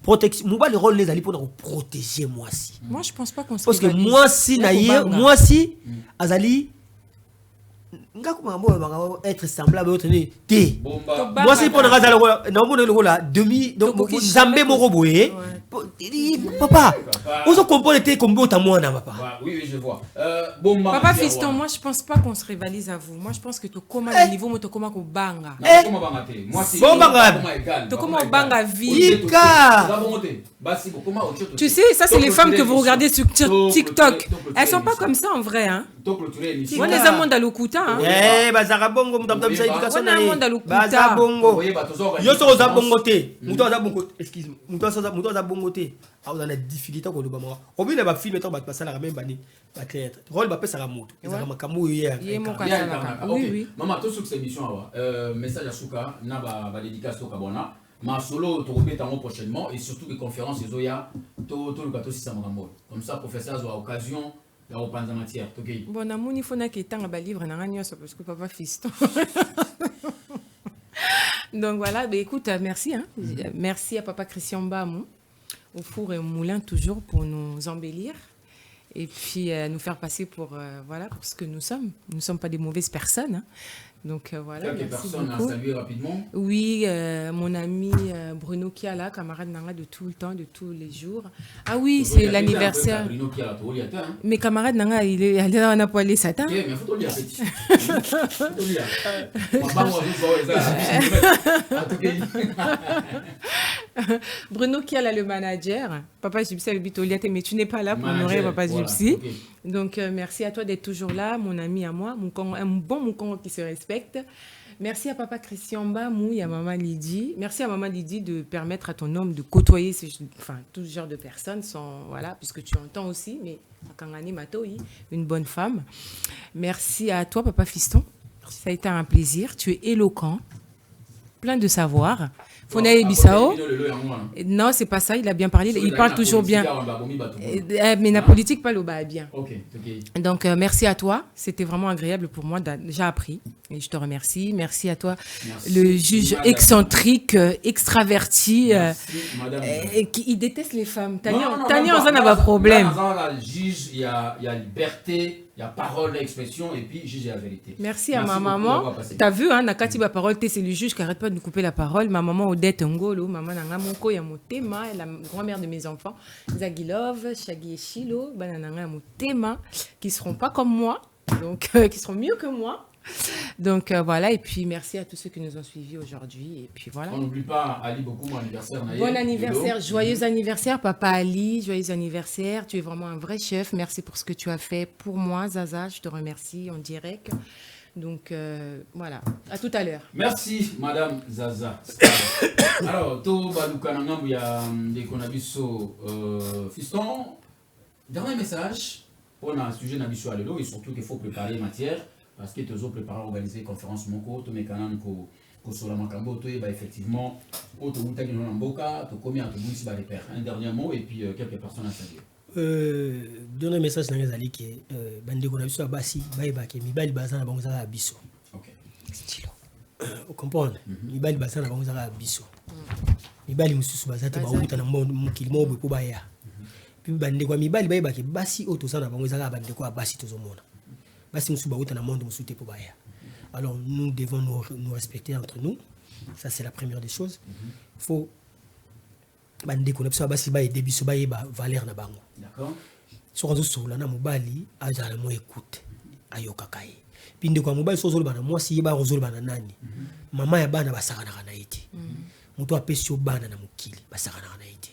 protection moi le rôle les alliés pour protéger moi si moi je pense pas qu'on se parce que moi si naïe moi si azali être semblable autre té moi c'est pour le rôle demi donc zambé moko boye papa on se compose té comme autant moi na papa oui je vois papa fiston moi je pense pas qu'on se rivalise à vous moi je pense que to comment le niveau moto comment ko banga moi c'est bon banga to comment banga vie ika tu sais ça c'est les femmes que vous regardez sur TikTok elles sont pas comme ça en vrai hein moi les amants d'Alukuta hein bazaka bongo mutamta bisa éducation na baza bongo yo so za bongo te muto za bongo excuse muto za bongo te a on a difficulté ko loba mo obile ba film to ba pasala ka même bani ba théâtre rôle ba pesa ka muto za makamu hier oui oui maman to sur cette émission message à Souka na ba dédicace to kabona ma solo to robeta mo prochainement et surtout les conférences ezoya to le bateau si ça mo comme ça professeur a occasion la reprendre en matière. Bon, il faut que tu aies un livre parce que papa fiston. Donc voilà, bah, écoute, merci. Hein. Merci à papa Christian Bamou, au four et au moulin toujours pour nous embellir et puis nous faire passer pour, voilà, pour ce que nous sommes. Nous ne sommes pas des mauvaises personnes. Hein. Donc voilà. Quelques personnes à saluer rapidement. Oui, mon ami Bruno Kiala, camarade Nanga de tout le temps, de tous les jours. Ah oui, c'est l'anniversaire. Mais camarade Nanga, il est allé dans la poêlée Satan. Mais il faut lire. Bruno Kiala, le manager. Papa Gypsy, le bitoliate, mais tu n'es pas là pour honorer Papa Gypsy. Okay. Donc merci à toi d'être toujours là, mon ami à moi, un bon Moukongo qui se respecte. Merci à papa Christian Bamou et à maman Lydie. Merci à maman Lydie de permettre à ton homme de côtoyer tout genre de personnes, voilà, puisque tu entends aussi, mais Kangani Matoi, une bonne femme. Merci à toi, papa Fiston. Ça a été un plaisir. Tu es éloquent. plein de savoir. Fonaye Bissau. Non, c'est pas ça, il a bien parlé, il parle toujours bien. Mais la politique parle au bas bien. Donc merci à toi, c'était vraiment agréable pour moi, j'ai appris et je te remercie. Merci à toi, le juge excentrique, extraverti, qui déteste les femmes. Tania, on en a un problème. Il y a liberté. Il y a parole, expression et puis juger la vérité. Merci à ma maman. Tu as vu, Nakati ba parole, c'est le juge qui arrête pas de nous couper la parole. Ma maman Odette Ngolo, maman Nanga Moko Yamotema, la grand-mère de mes enfants, Zagilov, Shagi et Shilo, Banananga Yamotema, qui seront pas comme moi, donc qui seront mieux que moi. Donc voilà, et puis merci à tous ceux qui nous ont suivis aujourd'hui. Et puis voilà. On n'oublie pas Ali beaucoup, mon anniversaire. Bon anniversaire, joyeux anniversaire, papa Ali, joyeux anniversaire. Tu es vraiment un vrai chef. Merci pour ce que tu as fait pour moi, Zaza. Je te remercie en direct. Donc voilà, à tout à l'heure. Merci, Madame Zaza. Alors, tout Baloukanangam, il y a des Konabiso Fiston. Dernier message pour un sujet Nabiso Alelo et surtout qu'il faut préparer matière. Parce que tous autres préparants organiser conférence moko to mekana ko sur la makambo to ba effectivement auto mutaki no mboka to komi à tout ba repère. Un dernier mot et puis quelques personnes à saluer. Dernier message dans les alliés qui bande ko na biso basi ba ke mibali bazana bango za biso. OK. Stylo. Vous comprenez? Mibali bazana bango za biso. Mibali mususu bazata ba uta na mukili mo bo ba ya. Puis bande ko mibali ba ke basi auto sana bango za bande ko basi to zo mona. Alors nous devons nous respecter entre nous. Ça c'est la première des choses. Il faut bande ko na biso basi ba yebi so ba yeba valeur na bango. D'accord. So ko so la na mobali azala mo écoute ayoka kai. Puis ndeko mobali so zo bana moi si ba zo bana nani. Mama ya bana basakana kana iti. Muto apesi bana na mukili basakana kana iti.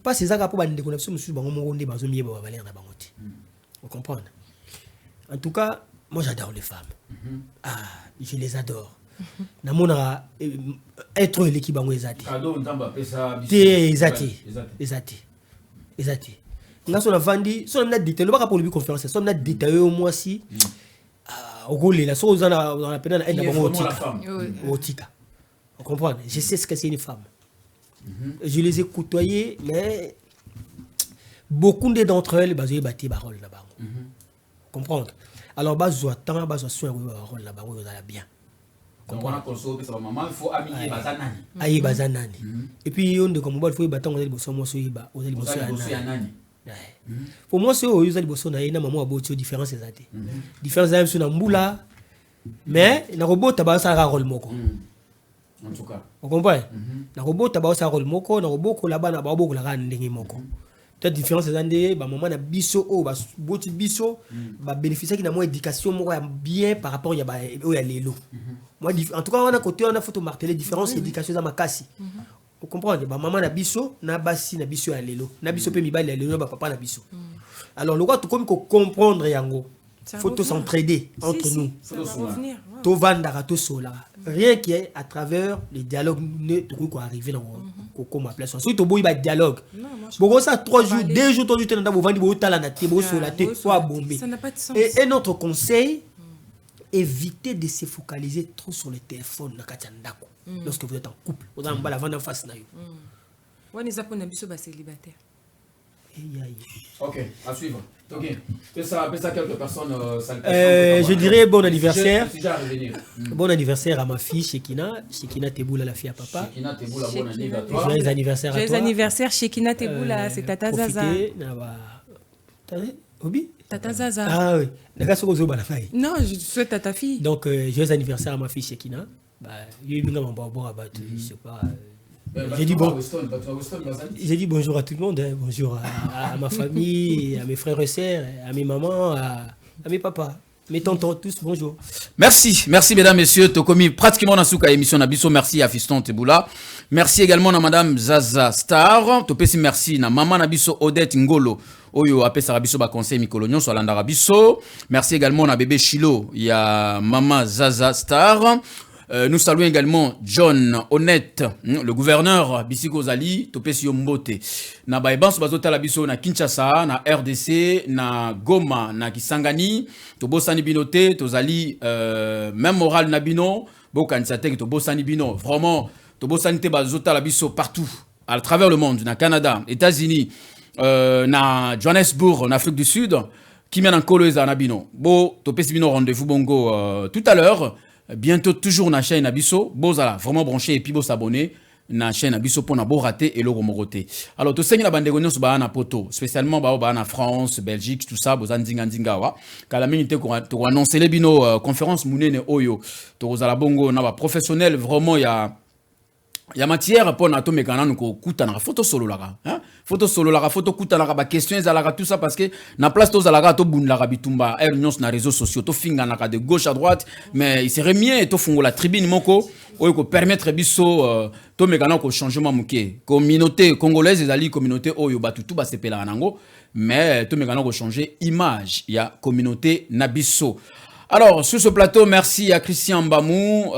Pas ces zaka po bande ko na biso musu bango mo nde bazo mieba ba valeur na bango ti. Vous comprenez? En tout cas, moi j'adore les femmes. Je les adore. Namona être l'équipe bango ezati. Cadeau ndamba pesa biso. Ezati. Nga so na vandi, so na détail, pas pour lui conférence, so na détail au moins si ogole la so dans la peine na bango otika. Vous comprenez? Je sais ce que c'est une femme. Je les ai côtoyées mais beaucoup d'entre elles bazo bati parole na bango. Comprendre. Alors bazo temps bazo soin rôle là-bas on a bien. Comprendre qu'on so ça maman il faut amitié bazanani. Ayi bazanani. Et puis on de comme il faut baton on ali boso mo so yiba, on ali boso nani. Pour moi c'est on ali boso na ina maman aboti différence ezate. Différence même sur na mbula mais na robota ba ça rôle moko. En tout cas. On comprend. Na robota ba ça rôle moko, na roboko là-bas na ba boko la ndenge moko. Peut-être différence c'est ba maman na biso o ba boti biso ba bénéficier qui na mo éducation mo bien par rapport ya ba o ya lelo. Moi en tout cas on a côté on a photo marteler différence éducation za makasi. Vous comprenez? Ba maman na biso na basi na biso ya lelo. Na biso pe mibali ya lelo ba papa na biso. Alors le quoi tout comme comprendre yango. Faut tous s'entraider entre nous. To vandara to sola. Rien qui est à travers les dialogues ne trouve arriver dans comme place. Ensuite to boy ba dialogue. Bon ça 3 jours, 2 jours to dans bo vandi bo tala na te bo sola te soit bomber. Et notre conseil, évitez de se focaliser trop sur le téléphone na katandako lorsque vous êtes en couple. Vous avez la vendre en face na yo. Wani zapo na biso ba célibataire. Ok, à suivre. Ok. Ça quelques personnes. Je dirais bon anniversaire. Bon anniversaire à ma fille Shekina. Shekina Teboula, la fille à papa. Shekina Teboula, bon anniversaire à toi. Joyeux anniversaire à toi. Joyeux anniversaire Shekina Teboula, c'est Tata Zaza. Obi? Tata Zaza. Ah oui. Non, je souhaite à ta fille. Donc, joyeux anniversaire à ma fille Shekina. Je sais pas. J'ai dit bonjour à tout le monde, bonjour à ma famille, à mes frères et sœurs, à mes mamans, à mes papas, mes tontons, tous, bonjour. Merci mesdames, messieurs, Tokomi, pratiquement dans cette émission Nabiso, merci à Fiston Teboula, merci également à madame Zaza Star, Topesi merci à maman Nabiso Odette Ngolo, Oyo apesa Rabiso ba conseil Mikolonyon sur Landa Rabiso, merci également à bébé Chilo, il y a maman Zaza Star. Nous saluons également John Honnête, le gouverneur Bisiko Zali, Topesi Yombote. Na baebanso bazota la biso na Kinshasa, na RDC, na Goma, na Kisangani, Tobosani Binote, Tozali, même moral na bino, bo kandidaté to bosani bino vraiment to bosani te bazota la biso partout à travers le monde, na Canada, États-Unis, na Johannesburg en Afrique du Sud, qui mène en Colombie na bino. Bo to pesi bino rendez-vous bongo tout à l'heure, bientôt toujours na chaîne Abisso, bo zala vraiment branché et puis bo s'abonner na chaîne Abisso pour na bo rater et lo moroté. Alors to sengi na bandego nyonso ba na poto, spécialement ba na France, Belgique, tout ça, bo zandinga ndinga wa. Kala minute to annoncer les bino conférence munene oyo. To zala bongo na ba professionnel vraiment il y a matière pour na to mekana nuko kuta na photo solo lara photo solo lara photo kuta na ba questions zalaka tout ça parce que na place to zalaka to bunda bitumba nyons na réseaux sociaux to finga na de gauche à droite mais il serait mieux to fungo la tribune moko oyo ko permettre biso to mekana ko changement muke communauté congolaise ezali communauté oyo batutu ba sepela nango mais to mekana ko changer image ya communauté na biso. Alors, sur ce plateau, merci à Christian Mbamou,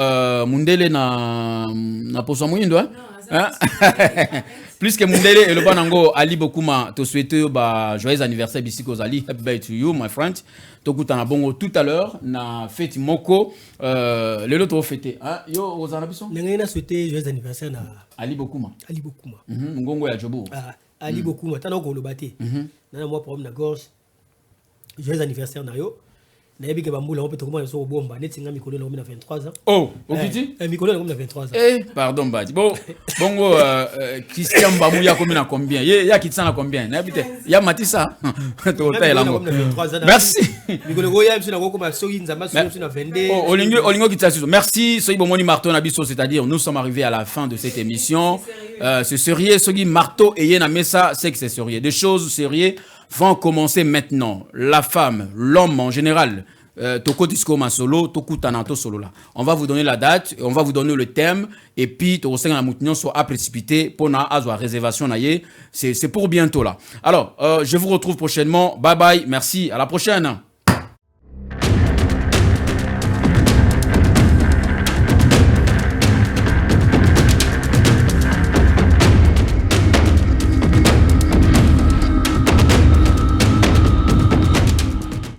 Mundele na poso mwindo, hein? Plus que Mundele et le banango Ali Bokuma, te souhaite joyeux anniversaire bisiko Zali, happy birthday to you, my friend. Tokutana bongo tout à l'heure, na fête moko, le loto fêté. Hein? Yo, Ozana Bisson? N'engena souhaité joyeux anniversaire na Ali Bokuma. Ali Bokuma. Ngongo ya Jobo. Ali Bokuma, t'as ko lo baté. Nana moi problème na gorge. Joyeux anniversaire na yo. Nayebi ke bambula on peut comment so bomba netinga mikolo na 23 ans. Oh, okiti? Mikolo na 23 ans. Pardon Badi. Bongo Christian Mbamou ya combien combien? Ya kitsa na combien? Nayebi te. Ya matisa. To ta elango. Merci. Mikolo go ya msu na ko comme soki nzamba so na 22. Oh, olingo kitsa suso. Merci Soyi Bomoni Marteau na biso, c'est-à-dire nous sommes arrivés à la fin de cette émission. C'est sérieux Soyi Marteau et Yena Messa, c'est que c'est sérieux. Des choses sérieuses vont commencer maintenant. La femme, l'homme en général, Toko Disco Masolo, Toku Tanato Solo là. On va vous donner la date, on va vous donner le thème, et puis Toko Senga Moutinion soit à précipiter pour na azwa réservation naïe. C'est pour bientôt là. Alors, je vous retrouve prochainement. Bye bye, merci, à la prochaine.